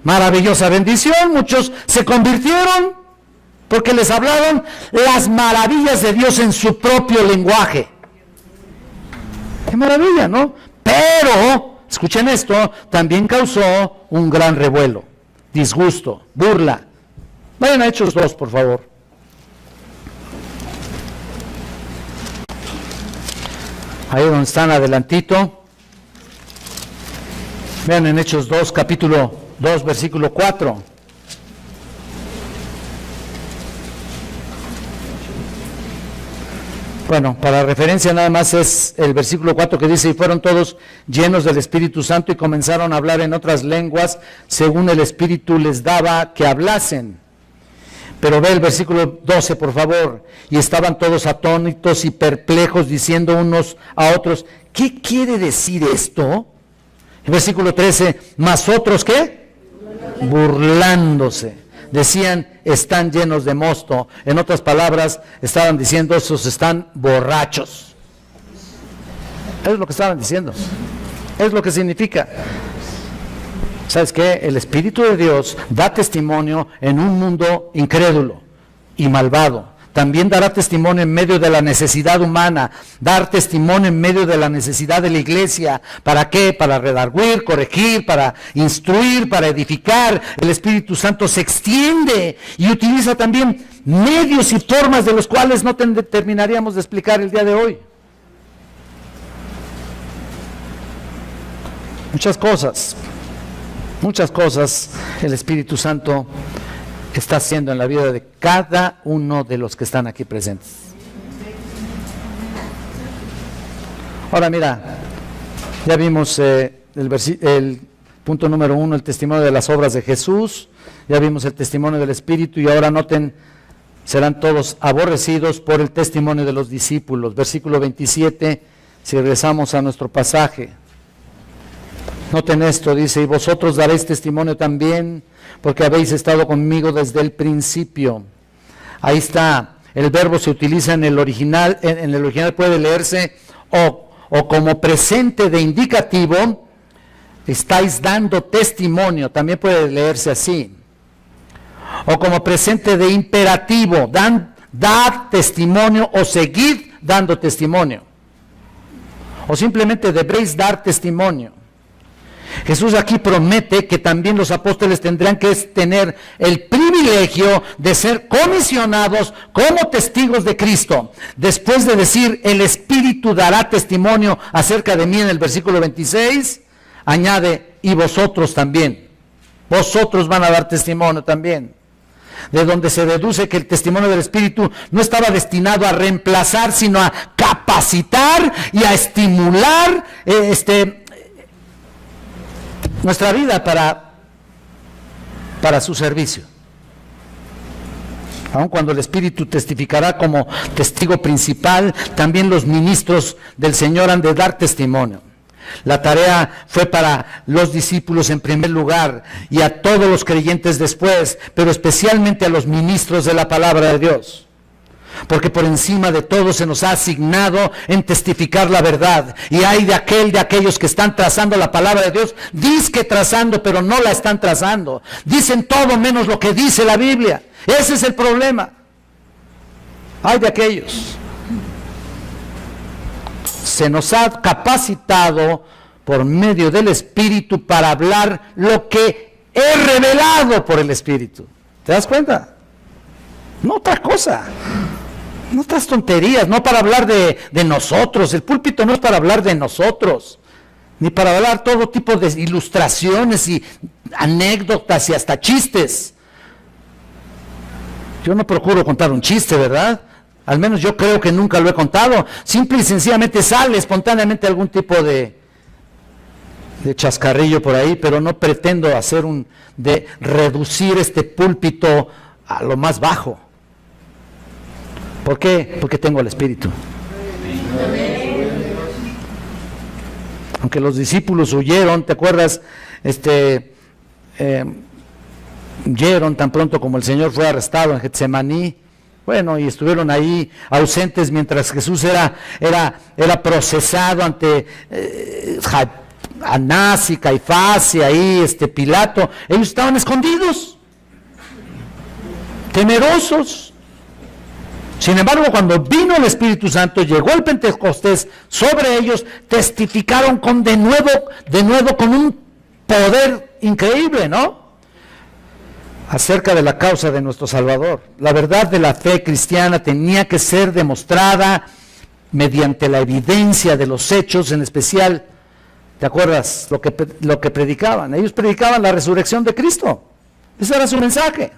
Maravillosa bendición. Muchos se convirtieron porque les hablaron las maravillas de Dios en su propio lenguaje. ¡Qué maravilla!, ¿no? Pero escuchen esto, también causó un gran revuelo, disgusto, burla. Vayan a Hechos 2, por favor. Ahí donde están adelantito. Vean en Hechos 2, capítulo 2, versículo 4. Bueno, para referencia nada más es el versículo 4 que dice: y fueron todos llenos del Espíritu Santo y comenzaron a hablar en otras lenguas según el Espíritu les daba que hablasen. Pero ve el versículo 12, por favor. Y estaban todos atónitos y perplejos, diciendo unos a otros: ¿qué quiere decir esto? El versículo 13, mas otros, ¿qué? Burlándose. Decían: están llenos de mosto. En otras palabras, estaban diciendo: esos están borrachos. Es lo que estaban diciendo. Es lo que significa. ¿Sabes qué? El Espíritu de Dios da testimonio en un mundo incrédulo y malvado. También dará testimonio en medio de la necesidad humana, dar testimonio en medio de la necesidad de la iglesia. ¿Para qué? Para redarguir, corregir, para instruir, para edificar. El Espíritu Santo se extiende y utiliza también medios y formas de los cuales no terminaríamos de explicar el día de hoy. Muchas cosas el Espíritu Santo está haciendo en la vida de cada uno de los que están aquí presentes. Ahora mira, ya vimos el punto número 1, el testimonio de las obras de Jesús, ya vimos el testimonio del Espíritu, y ahora noten, serán todos aborrecidos por el testimonio de los discípulos. Versículo 27, si regresamos a nuestro pasaje. Noten esto, dice: y vosotros daréis testimonio también, porque habéis estado conmigo desde el principio. Ahí está, el verbo se utiliza en el original, en el original puede leerse o como presente de indicativo, estáis dando testimonio, también puede leerse así. O como presente de imperativo, dad testimonio o seguid dando testimonio. O simplemente debéis dar testimonio. Jesús aquí promete que también los apóstoles tendrán que tener el privilegio de ser comisionados como testigos de Cristo. Después de decir: el Espíritu dará testimonio acerca de mí, en el versículo 26, añade: y vosotros también. Vosotros van a dar testimonio también. De donde se deduce que el testimonio del Espíritu no estaba destinado a reemplazar, sino a capacitar y a estimular nuestra vida para su servicio. Aun cuando el Espíritu testificará como testigo principal, también los ministros del Señor han de dar testimonio. La tarea fue para los discípulos en primer lugar y a todos los creyentes después, pero especialmente a los ministros de la palabra de Dios. Porque por encima de todo se nos ha asignado en testificar la verdad. Y hay de aquellos que están trazando la palabra de Dios, dizque trazando, pero no la están trazando. Dicen todo menos lo que dice la Biblia. Ese es el problema. Hay de aquellos. Se nos ha capacitado por medio del Espíritu para hablar lo que es revelado por el Espíritu. ¿Te das cuenta? No otra cosa. No otras tonterías, no para hablar de nosotros. El púlpito no es para hablar de nosotros, ni para hablar todo tipo de ilustraciones y anécdotas y hasta chistes. Yo no procuro contar un chiste, ¿verdad? Al menos yo creo que nunca lo he contado. Simple y sencillamente sale espontáneamente algún tipo de chascarrillo por ahí, pero no pretendo de reducir este púlpito a lo más bajo. ¿Por qué? Porque tengo el Espíritu. Aunque los discípulos huyeron, ¿te acuerdas? Huyeron tan pronto como el Señor fue arrestado en Getsemaní. Bueno, y estuvieron ahí ausentes mientras Jesús era procesado ante Anás y Caifás y ahí Pilato. Ellos estaban escondidos, temerosos. Sin embargo, cuando vino el Espíritu Santo, llegó el Pentecostés sobre ellos, testificaron de nuevo con un poder increíble, ¿no? Acerca de la causa de nuestro Salvador. La verdad de la fe cristiana tenía que ser demostrada mediante la evidencia de los hechos, en especial, ¿te acuerdas lo que predicaban? Ellos predicaban la resurrección de Cristo. Ese era su mensaje.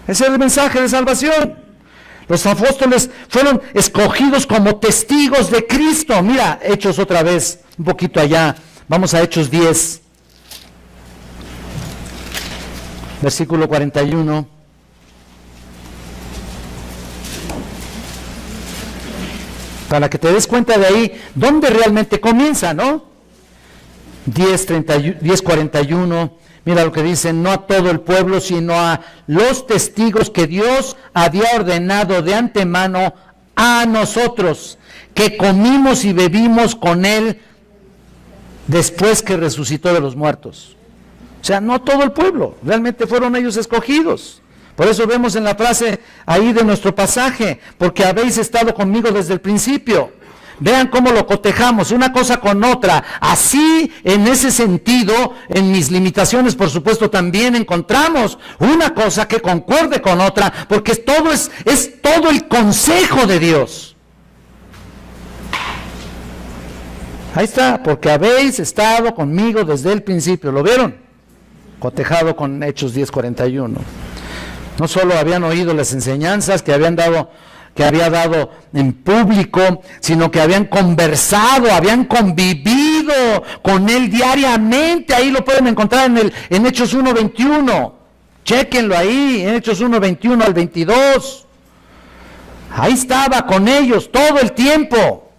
Ese era el mensaje de salvación. Los apóstoles fueron escogidos como testigos de Cristo. Mira, Hechos otra vez, un poquito allá. Vamos a Hechos 10. Versículo 41. Para que te des cuenta de ahí, dónde realmente comienza, ¿no? 10:41. Mira lo que dice: no a todo el pueblo, sino a los testigos que Dios había ordenado de antemano a nosotros, que comimos y bebimos con Él después que resucitó de los muertos. O sea, no todo el pueblo, realmente fueron ellos escogidos. Por eso vemos en la frase ahí de nuestro pasaje: porque habéis estado conmigo desde el principio. Vean cómo lo cotejamos, una cosa con otra. Así, en ese sentido, en mis limitaciones, por supuesto, también encontramos una cosa que concuerde con otra, porque es todo el consejo de Dios. Ahí está: porque habéis estado conmigo desde el principio. ¿Lo vieron? Cotejado con Hechos 10:41. No solo habían oído las enseñanzas que había dado en público, sino que habían conversado, habían convivido con Él diariamente. Ahí lo pueden encontrar en Hechos 1:21. Chéquenlo ahí, en Hechos 1:21 al 22. Ahí estaba con ellos todo el tiempo.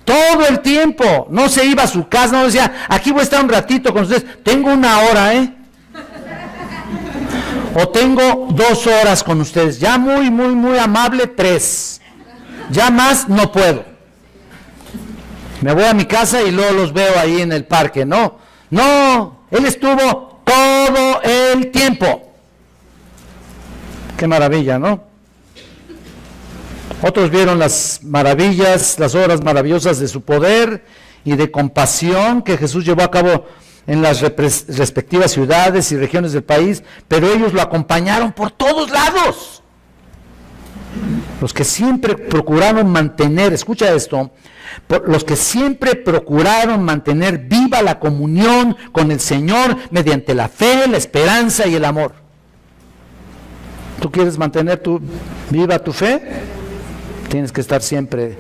Todo el tiempo. No se iba a su casa, no decía: aquí voy a estar un ratito con ustedes. Tengo 1 hora, o tengo 2 horas con ustedes. Ya muy, muy, muy amable, 3. Ya más no puedo. Me voy a mi casa y luego los veo ahí en el parque. No, Él estuvo todo el tiempo. Qué maravilla, ¿no? Otros vieron las maravillas, las obras maravillosas de su poder y de compasión que Jesús llevó a cabo en las respectivas ciudades y regiones del país, pero ellos lo acompañaron por todos lados. Los que siempre procuraron mantener, escucha esto, los que siempre procuraron mantener viva la comunión con el Señor mediante la fe, la esperanza y el amor. ¿Tú quieres mantener viva tu fe? Tienes que estar siempre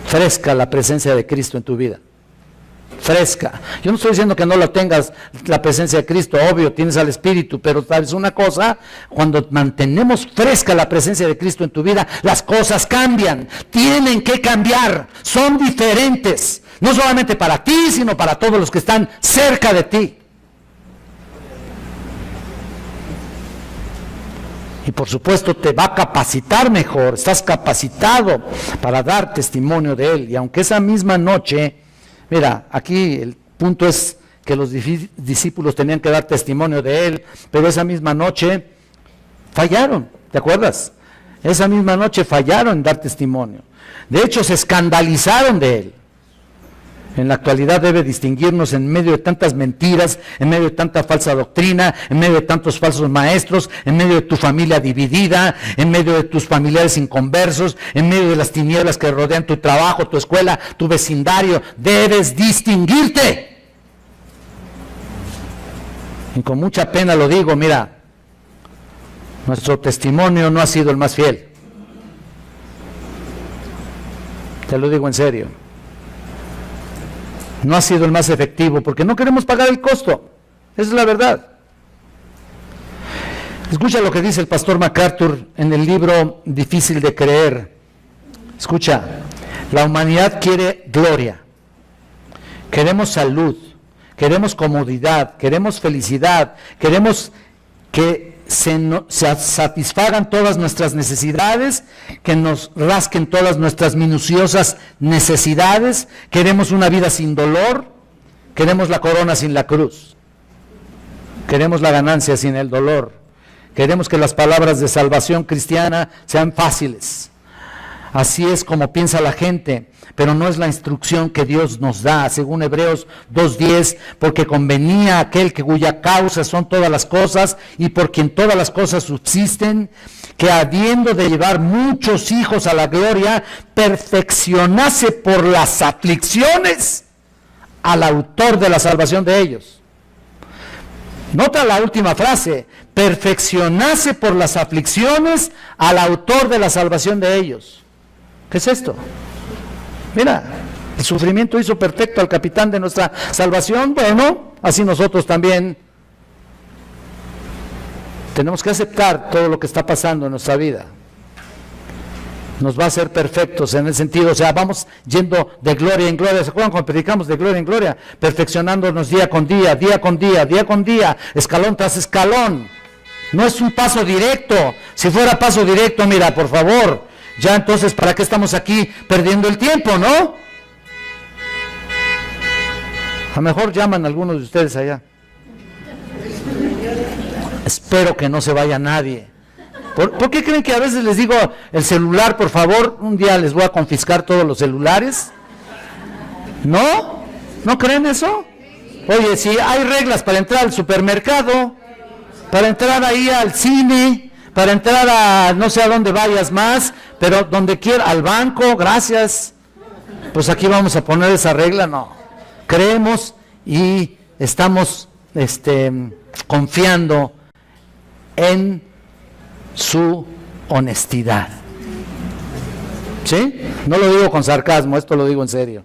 fresca la presencia de Cristo en tu vida. Fresca. Yo no estoy diciendo que no la tengas, la presencia de Cristo, obvio, tienes al Espíritu, pero sabes una cosa: cuando mantenemos fresca la presencia de Cristo en tu vida, las cosas cambian, tienen que cambiar, son diferentes, no solamente para ti, sino para todos los que están cerca de ti. Y por supuesto te va a capacitar mejor, estás capacitado para dar testimonio de Él. Y aunque esa misma noche, mira, aquí el punto es que los discípulos tenían que dar testimonio de Él, pero esa misma noche fallaron, ¿te acuerdas? Esa misma noche fallaron en dar testimonio. De hecho, se escandalizaron de Él. En la actualidad debe distinguirnos en medio de tantas mentiras, en medio de tanta falsa doctrina, en medio de tantos falsos maestros, en medio de tu familia dividida, en medio de tus familiares inconversos, en medio de las tinieblas que rodean tu trabajo, tu escuela, tu vecindario. Debes distinguirte. Y con mucha pena lo digo, mira, nuestro testimonio no ha sido el más fiel. Te lo digo en serio. No ha sido el más efectivo porque no queremos pagar el costo. Esa es la verdad. Escucha lo que dice el pastor MacArthur en el libro Difícil de Creer. Escucha, la humanidad quiere gloria, queremos salud, queremos comodidad, queremos felicidad, queremos que se satisfagan todas nuestras necesidades, que nos rasquen todas nuestras minuciosas necesidades, queremos una vida sin dolor, queremos la corona sin la cruz, queremos la ganancia sin el dolor, queremos que las palabras de salvación cristiana sean fáciles. Así es como piensa la gente, pero no es la instrucción que Dios nos da, según Hebreos 2:10, porque convenía a aquel que cuya causa son todas las cosas y por quien todas las cosas subsisten, que habiendo de llevar muchos hijos a la gloria, perfeccionase por las aflicciones al autor de la salvación de ellos. Nota la última frase, perfeccionase por las aflicciones al autor de la salvación de ellos. ¿Qué es esto? Mira, el sufrimiento hizo perfecto al capitán de nuestra salvación. Bueno, así nosotros también tenemos que aceptar todo lo que está pasando en nuestra vida. Nos va a hacer perfectos en el sentido, o sea, vamos yendo de gloria en gloria. ¿Se acuerdan cuando predicamos de gloria en gloria? Perfeccionándonos día con día, día con día, día con día, escalón tras escalón. No es un paso directo. Si fuera paso directo, mira, por favor, ya entonces, ¿para qué estamos aquí perdiendo el tiempo, no? A lo mejor llaman algunos de ustedes allá. Espero que no se vaya nadie. ¿Por qué creen que a veces les digo el celular, por favor, un día les voy a confiscar todos los celulares? ¿No? ¿No creen eso? Oye, si hay reglas para entrar al supermercado, para entrar ahí al cine, para entrar a no sé a dónde vayas más, pero donde quiera, al banco, gracias. Pues aquí vamos a poner esa regla, no. Creemos y estamos confiando en su honestidad. ¿Sí? No lo digo con sarcasmo, esto lo digo en serio.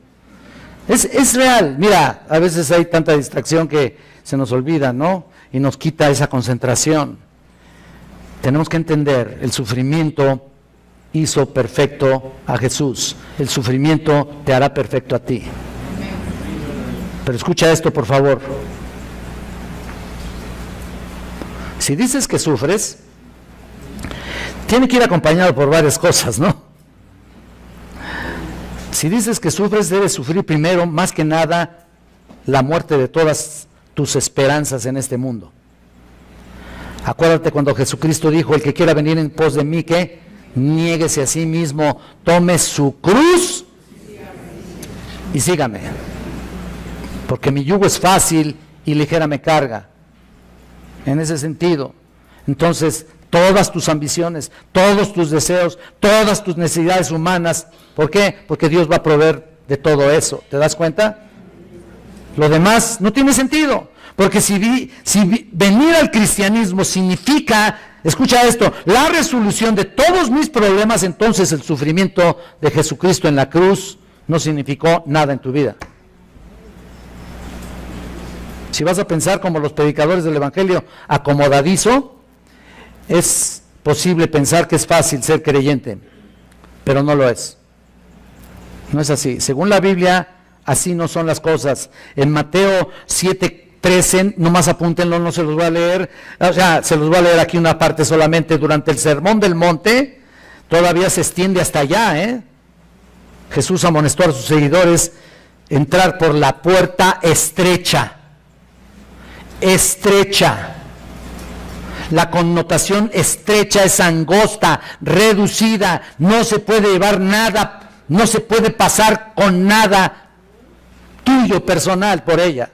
Es real. Mira, a veces hay tanta distracción que se nos olvida, ¿no? Y nos quita esa concentración. Tenemos que entender, el sufrimiento hizo perfecto a Jesús. El sufrimiento te hará perfecto a ti. Pero escucha esto, por favor. Si dices que sufres, tiene que ir acompañado por varias cosas, ¿no? Si dices que sufres, debes sufrir primero, más que nada, la muerte de todas tus esperanzas en este mundo. Acuérdate cuando Jesucristo dijo, el que quiera venir en pos de mí, que niéguese a sí mismo, tome su cruz y sígame. Porque mi yugo es fácil y ligera me carga. En ese sentido, entonces, todas tus ambiciones, todos tus deseos, todas tus necesidades humanas, ¿por qué? Porque Dios va a proveer de todo eso, ¿te das cuenta? Lo demás no tiene sentido, porque si venir al cristianismo significa, escucha esto, la resolución de todos mis problemas, entonces el sufrimiento de Jesucristo en la cruz no significó nada en tu vida. Si vas a pensar como los predicadores del Evangelio acomodadizo, es posible pensar que es fácil ser creyente, pero no lo es. No es así. Según la Biblia, así no son las cosas. En Mateo 7:13, nomás apúntenlo, no se los voy a leer, o sea, se los voy a leer aquí una parte solamente. Durante el Sermón del Monte, todavía se extiende hasta allá, Jesús amonestó a sus seguidores entrar por la puerta estrecha. Estrecha. La connotación estrecha es angosta, reducida, no se puede llevar nada, no se puede pasar con nada tuyo, personal, por ella.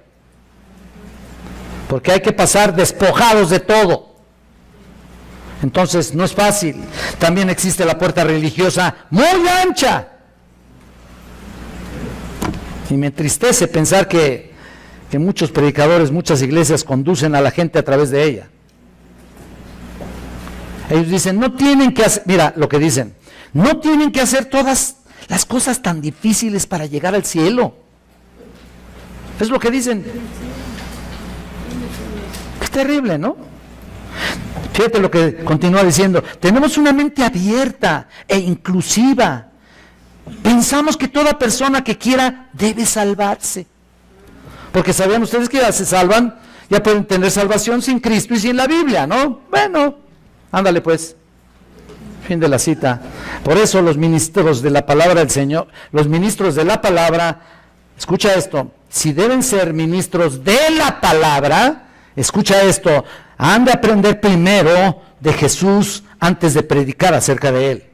Porque hay que pasar despojados de todo. Entonces no es fácil. También existe la puerta religiosa muy ancha. Y me entristece pensar que muchos predicadores, muchas iglesias conducen a la gente a través de ella. Ellos dicen, no tienen que hacer, mira lo que dicen, no tienen que hacer todas las cosas tan difíciles para llegar al cielo. Es lo que dicen. Es terrible, ¿no? Fíjate lo que continúa diciendo, tenemos una mente abierta e inclusiva. Pensamos que toda persona que quiera debe salvarse. Porque sabían ustedes que ya se salvan, ya pueden tener salvación sin Cristo y sin la Biblia, ¿no? Bueno, ándale pues. Fin de la cita. Por eso los ministros de la palabra del Señor, los ministros de la palabra, escucha esto, si deben ser ministros de la palabra, escucha esto, han de aprender primero de Jesús antes de predicar acerca de Él.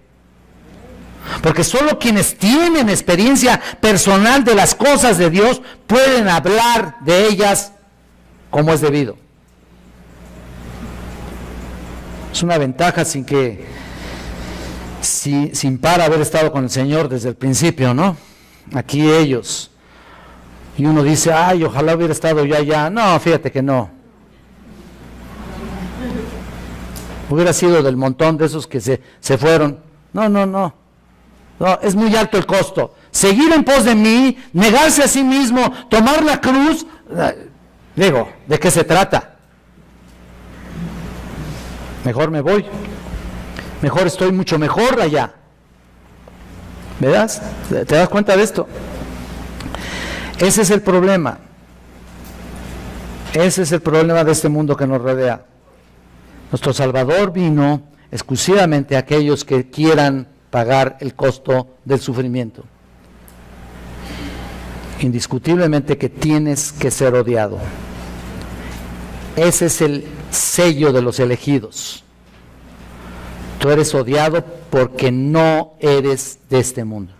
Porque solo quienes tienen experiencia personal de las cosas de Dios pueden hablar de ellas como es debido. Es una ventaja sin para haber estado con el Señor desde el principio, ¿no? Aquí ellos. Y uno dice, ay, ojalá hubiera estado yo allá. No, fíjate que no. Hubiera sido del montón de esos que se fueron. No, es muy alto el costo. Seguir en pos de mí, negarse a sí mismo, tomar la cruz. Digo, ¿de qué se trata? Mejor me voy. Mejor estoy mucho mejor allá. ¿Verdad? ¿Te das cuenta de esto? Ese es el problema. Ese es el problema de este mundo que nos rodea. Nuestro Salvador vino exclusivamente a aquellos que quieran pagar el costo del sufrimiento. Indiscutiblemente que tienes que ser odiado. Ese es el sello de los elegidos. Tú eres odiado porque no eres de este mundo.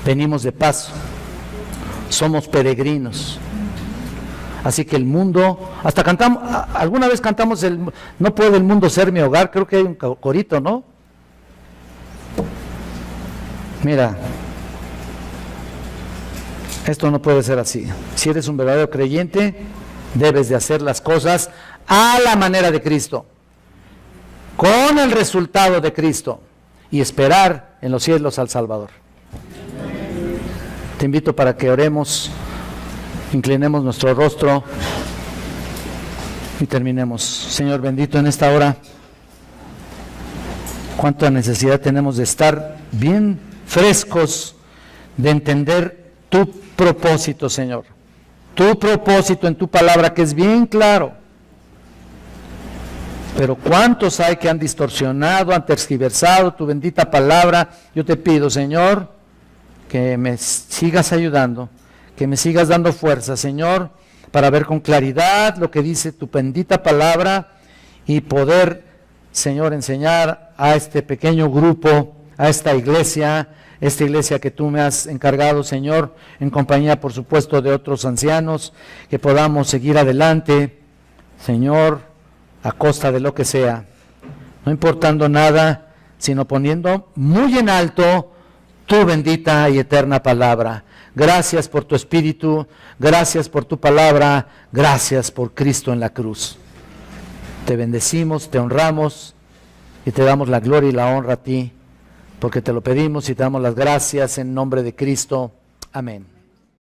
Venimos de paso. Somos peregrinos. Así que el mundo, hasta cantamos, alguna vez cantamos no puede el mundo ser mi hogar, creo que hay un corito, ¿no? Mira, esto no puede ser así. Si eres un verdadero creyente, debes de hacer las cosas a la manera de Cristo, con el resultado de Cristo, y esperar en los cielos al Salvador. Te invito para que oremos. Inclinemos nuestro rostro y terminemos. Señor bendito, en esta hora, cuánta necesidad tenemos de estar bien frescos, de entender tu propósito, Señor. Tu propósito en tu palabra, que es bien claro. Pero cuántos hay que han distorsionado, han tergiversado tu bendita palabra. Yo te pido, Señor, que me sigas ayudando, que me sigas dando fuerza, Señor, para ver con claridad lo que dice tu bendita palabra y poder, Señor, enseñar a este pequeño grupo, a esta iglesia que tú me has encargado, Señor, en compañía, por supuesto, de otros ancianos, que podamos seguir adelante, Señor, a costa de lo que sea, no importando nada, sino poniendo muy en alto tu bendita y eterna palabra. Gracias por tu Espíritu, gracias por tu palabra, gracias por Cristo en la cruz. Te bendecimos, te honramos y te damos la gloria y la honra a ti, porque te lo pedimos y te damos las gracias en nombre de Cristo. Amén.